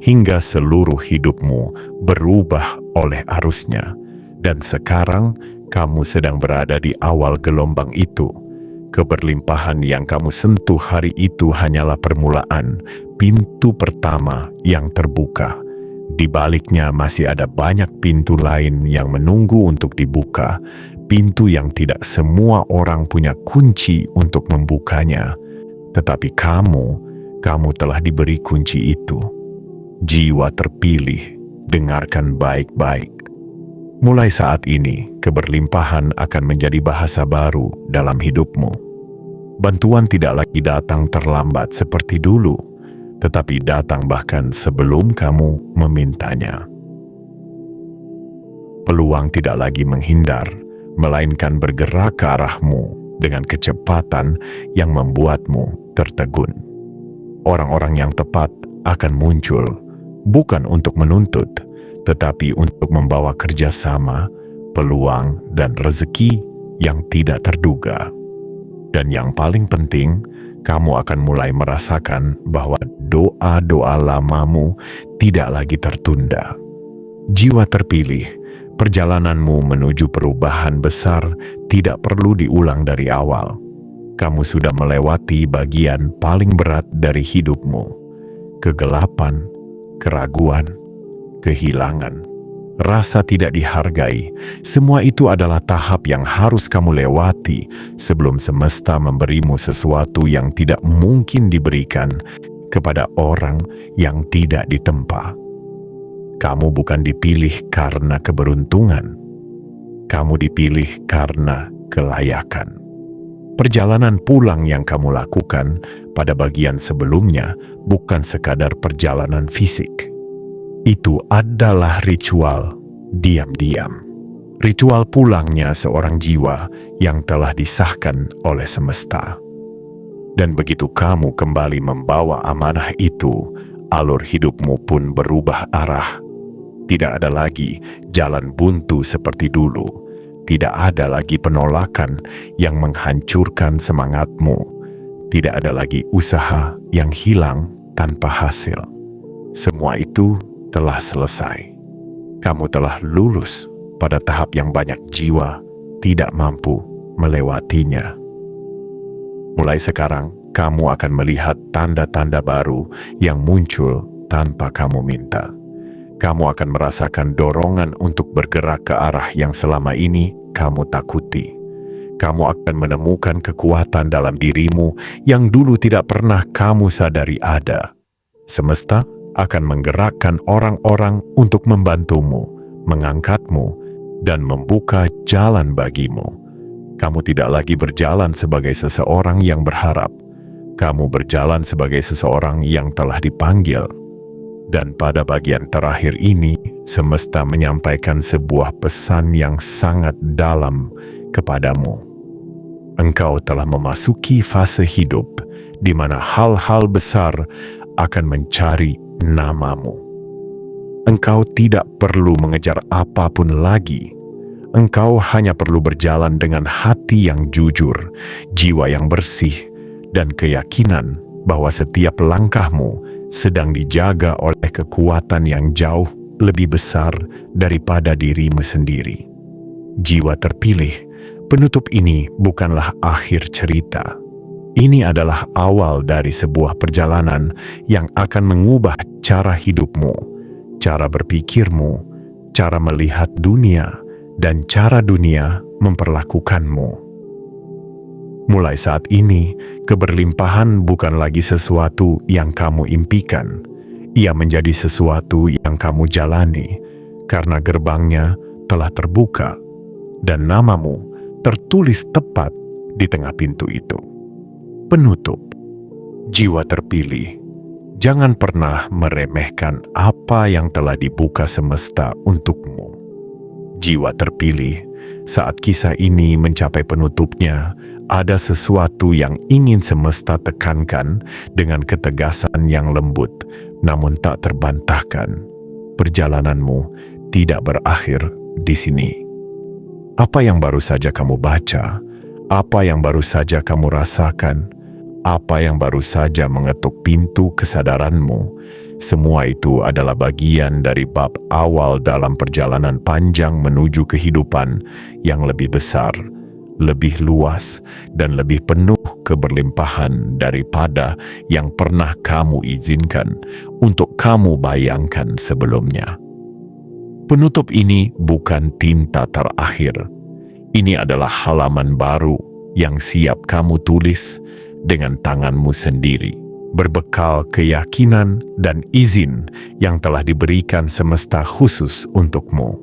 hingga seluruh hidupmu berubah oleh arusnya. Dan sekarang, kamu sedang berada di awal gelombang itu. Keberlimpahan yang kamu sentuh hari itu hanyalah permulaan, pintu pertama yang terbuka. Di baliknya masih ada banyak pintu lain yang menunggu untuk dibuka. Pintu yang tidak semua orang punya kunci untuk membukanya. Tetapi kamu telah diberi kunci itu. Jiwa terpilih, dengarkan baik-baik. Mulai saat ini, keberlimpahan akan menjadi bahasa baru dalam hidupmu. Bantuan tidak lagi datang terlambat seperti dulu, tetapi datang bahkan sebelum kamu memintanya. Peluang tidak lagi menghindar, melainkan bergerak ke arahmu dengan kecepatan yang membuatmu tertegun. Orang-orang yang tepat akan muncul, bukan untuk menuntut, tetapi untuk membawa kerjasama, peluang, dan rezeki yang tidak terduga. Dan yang paling penting, kamu akan mulai merasakan bahwa doa-doa lamamu tidak lagi tertunda. Jiwa terpilih, perjalananmu menuju perubahan besar tidak perlu diulang dari awal. Kamu sudah melewati bagian paling berat dari hidupmu. Kegelapan, keraguan, kehilangan, rasa tidak dihargai, semua itu adalah tahap yang harus kamu lewati sebelum semesta memberimu sesuatu yang tidak mungkin diberikan kepada orang yang tidak ditempa. Kamu bukan dipilih karena keberuntungan, kamu dipilih karena kelayakan. Perjalanan pulang yang kamu lakukan pada bagian sebelumnya bukan sekadar perjalanan fisik. Itu adalah ritual diam-diam. Ritual pulangnya seorang jiwa yang telah disahkan oleh semesta. Dan begitu kamu kembali membawa amanah itu, alur hidupmu pun berubah arah. Tidak ada lagi jalan buntu seperti dulu. Tidak ada lagi penolakan yang menghancurkan semangatmu. Tidak ada lagi usaha yang hilang tanpa hasil. Semua itu telah selesai. Kamu telah lulus pada tahap yang banyak jiwa tidak mampu melewatinya. Mulai sekarang, kamu akan melihat tanda-tanda baru yang muncul tanpa kamu minta. Kamu akan merasakan dorongan untuk bergerak ke arah yang selama ini kamu takuti. Kamu akan menemukan kekuatan dalam dirimu yang dulu tidak pernah kamu sadari ada. Semesta akan menggerakkan orang-orang untuk membantumu, mengangkatmu, dan membuka jalan bagimu. Kamu tidak lagi berjalan sebagai seseorang yang berharap. Kamu berjalan sebagai seseorang yang telah dipanggil. Dan pada bagian terakhir ini, semesta menyampaikan sebuah pesan yang sangat dalam kepadamu. Engkau telah memasuki fase hidup di mana hal-hal besar akan mencari namamu. engkau tidak perlu mengejar apapun lagi. Engkau hanya perlu berjalan dengan hati yang jujur, jiwa yang bersih, dan keyakinan bahwa setiap langkahmu sedang dijaga oleh kekuatan yang jauh lebih besar daripada dirimu sendiri. Jiwa terpilih, penutup ini bukanlah akhir cerita. Ini adalah awal dari sebuah perjalanan yang akan mengubah cara hidupmu, cara berpikirmu, cara melihat dunia, dan cara dunia memperlakukanmu. Mulai saat ini, keberlimpahan bukan lagi sesuatu yang kamu impikan. Ia menjadi sesuatu yang kamu jalani, karena gerbangnya telah terbuka, dan namamu tertulis tepat di tengah pintu itu. Penutup, jiwa terpilih, jangan pernah meremehkan apa yang telah dibuka semesta untukmu. Jiwa terpilih, saat kisah ini mencapai penutupnya, ada sesuatu yang ingin semesta tekankan dengan ketegasan yang lembut, namun tak terbantahkan. Perjalananmu tidak berakhir di sini. Apa yang baru saja kamu baca, apa yang baru saja kamu rasakan, apa yang baru saja mengetuk pintu kesadaranmu, semua itu adalah bagian dari bab awal dalam perjalanan panjang menuju kehidupan yang lebih besar, lebih luas, dan lebih penuh keberlimpahan daripada yang pernah kamu izinkan untuk kamu bayangkan sebelumnya. Penutup ini bukan tinta terakhir. Ini adalah halaman baru yang siap kamu tulis dengan tanganmu sendiri, berbekal keyakinan dan izin yang telah diberikan semesta khusus untukmu.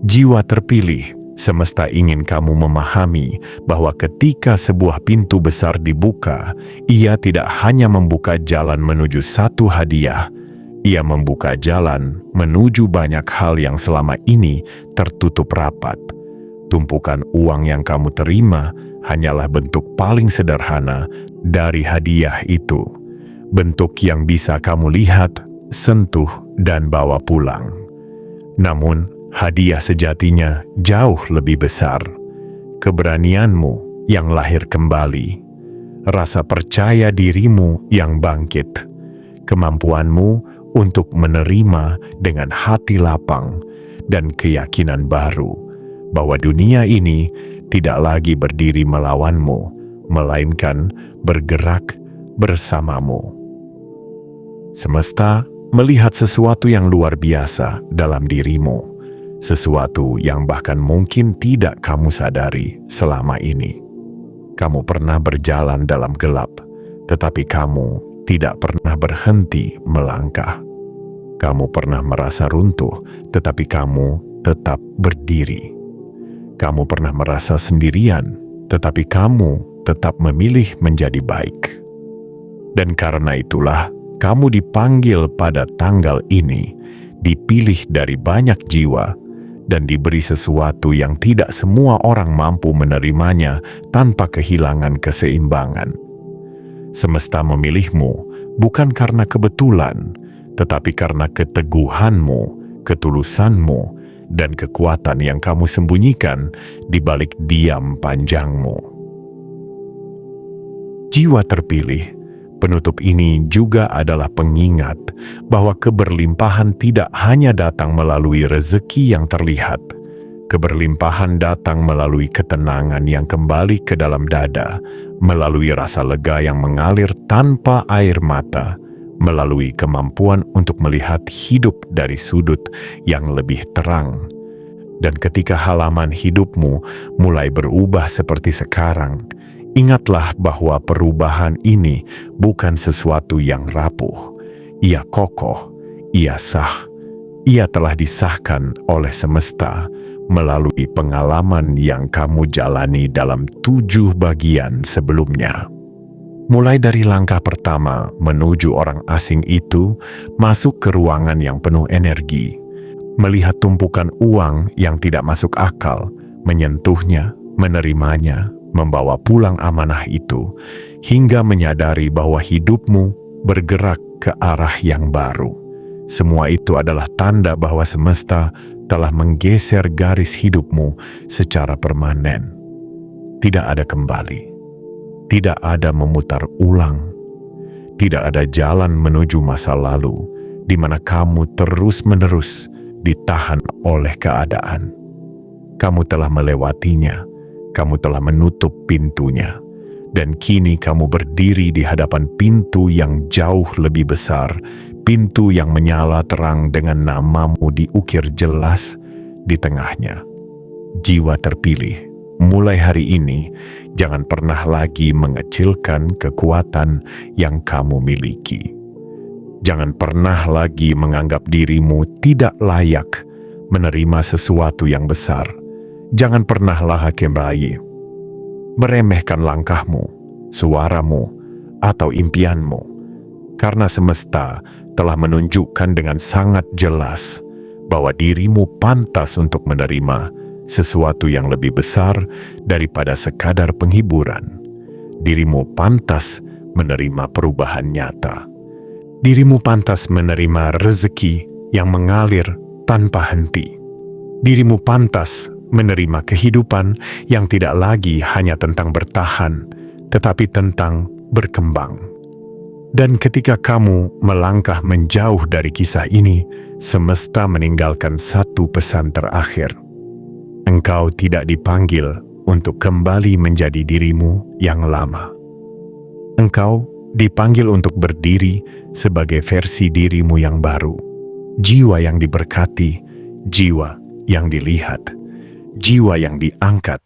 Jiwa terpilih, semesta ingin kamu memahami bahwa ketika sebuah pintu besar dibuka, ia tidak hanya membuka jalan menuju satu hadiah, ia membuka jalan menuju banyak hal yang selama ini tertutup rapat. Tumpukan uang yang kamu terima hanyalah bentuk paling sederhana dari hadiah itu. Bentuk yang bisa kamu lihat, sentuh, dan bawa pulang. Namun, hadiah sejatinya jauh lebih besar. Keberanianmu yang lahir kembali, rasa percaya dirimu yang bangkit, kemampuanmu untuk menerima dengan hati lapang, dan keyakinan baru bahwa dunia ini tidak lagi berdiri melawanmu, melainkan bergerak bersamamu. Semesta melihat sesuatu yang luar biasa dalam dirimu, sesuatu yang bahkan mungkin tidak kamu sadari selama ini. Kamu pernah berjalan dalam gelap, tetapi kamu tidak pernah berhenti melangkah. Kamu pernah merasa runtuh, tetapi kamu tetap berdiri. Kamu pernah merasa sendirian, tetapi kamu tetap memilih menjadi baik. Dan karena itulah, kamu dipanggil pada tanggal ini, dipilih dari banyak jiwa, dan diberi sesuatu yang tidak semua orang mampu menerimanya tanpa kehilangan keseimbangan. Semesta memilihmu bukan karena kebetulan, tetapi karena keteguhanmu, ketulusanmu, dan kekuatan yang kamu sembunyikan di balik diam panjangmu. Jiwa terpilih, penutup ini juga adalah pengingat bahwa keberlimpahan tidak hanya datang melalui rezeki yang terlihat. Keberlimpahan datang melalui ketenangan yang kembali ke dalam dada, melalui rasa lega yang mengalir tanpa air mata, melalui kemampuan untuk melihat hidup dari sudut yang lebih terang. Dan ketika halaman hidupmu mulai berubah seperti sekarang, ingatlah bahwa perubahan ini bukan sesuatu yang rapuh. Ia kokoh, ia sah, ia telah disahkan oleh semesta melalui pengalaman yang kamu jalani dalam 7 bagian sebelumnya. Mulai dari langkah pertama menuju orang asing itu, masuk ke ruangan yang penuh energi, melihat tumpukan uang yang tidak masuk akal, menyentuhnya, menerimanya, membawa pulang amanah itu, hingga menyadari bahwa hidupmu bergerak ke arah yang baru. Semua itu adalah tanda bahwa semesta telah menggeser garis hidupmu secara permanen. Tidak ada kembali, tidak ada memutar ulang, tidak ada jalan menuju masa lalu di mana kamu terus-menerus ditahan oleh keadaan. Kamu telah melewatinya, kamu telah menutup pintunya, dan kini kamu berdiri di hadapan pintu yang jauh lebih besar, pintu yang menyala terang dengan namamu diukir jelas di tengahnya. Jiwa terpilih, mulai hari ini, jangan pernah lagi mengecilkan kekuatan yang kamu miliki. Jangan pernah lagi menganggap dirimu tidak layak menerima sesuatu yang besar. Jangan pernahlah kembali meremehkan langkahmu, suaramu, atau impianmu, karena semesta telah menunjukkan dengan sangat jelas bahwa dirimu pantas untuk menerima sesuatu yang lebih besar daripada sekadar penghiburan. Dirimu pantas menerima perubahan nyata. Dirimu pantas menerima rezeki yang mengalir tanpa henti. Dirimu pantas menerima kehidupan yang tidak lagi hanya tentang bertahan, tetapi tentang berkembang. Dan ketika kamu melangkah menjauh dari kisah ini, semesta meninggalkan satu pesan terakhir. Engkau tidak dipanggil untuk kembali menjadi dirimu yang lama. Engkau dipanggil untuk berdiri sebagai versi dirimu yang baru. Jiwa yang diberkati, jiwa yang dilihat, jiwa yang diangkat,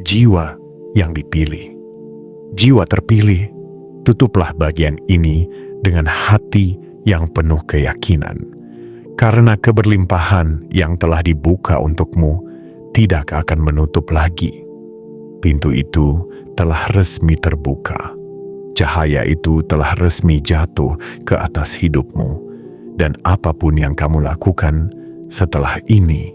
jiwa yang dipilih. Jiwa terpilih, tutuplah bagian ini dengan hati yang penuh keyakinan. Karena keberlimpahan yang telah dibuka untukmu tidak akan menutup lagi. Pintu itu telah resmi terbuka. Cahaya itu telah resmi jatuh ke atas hidupmu. Dan apapun yang kamu lakukan setelah ini,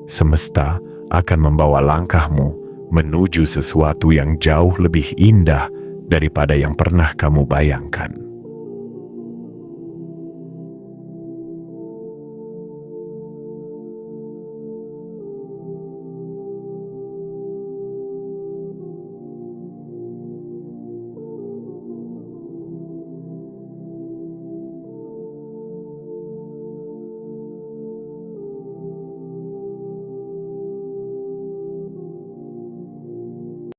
semesta akan membawa langkahmu menuju sesuatu yang jauh lebih indah daripada yang pernah kamu bayangkan.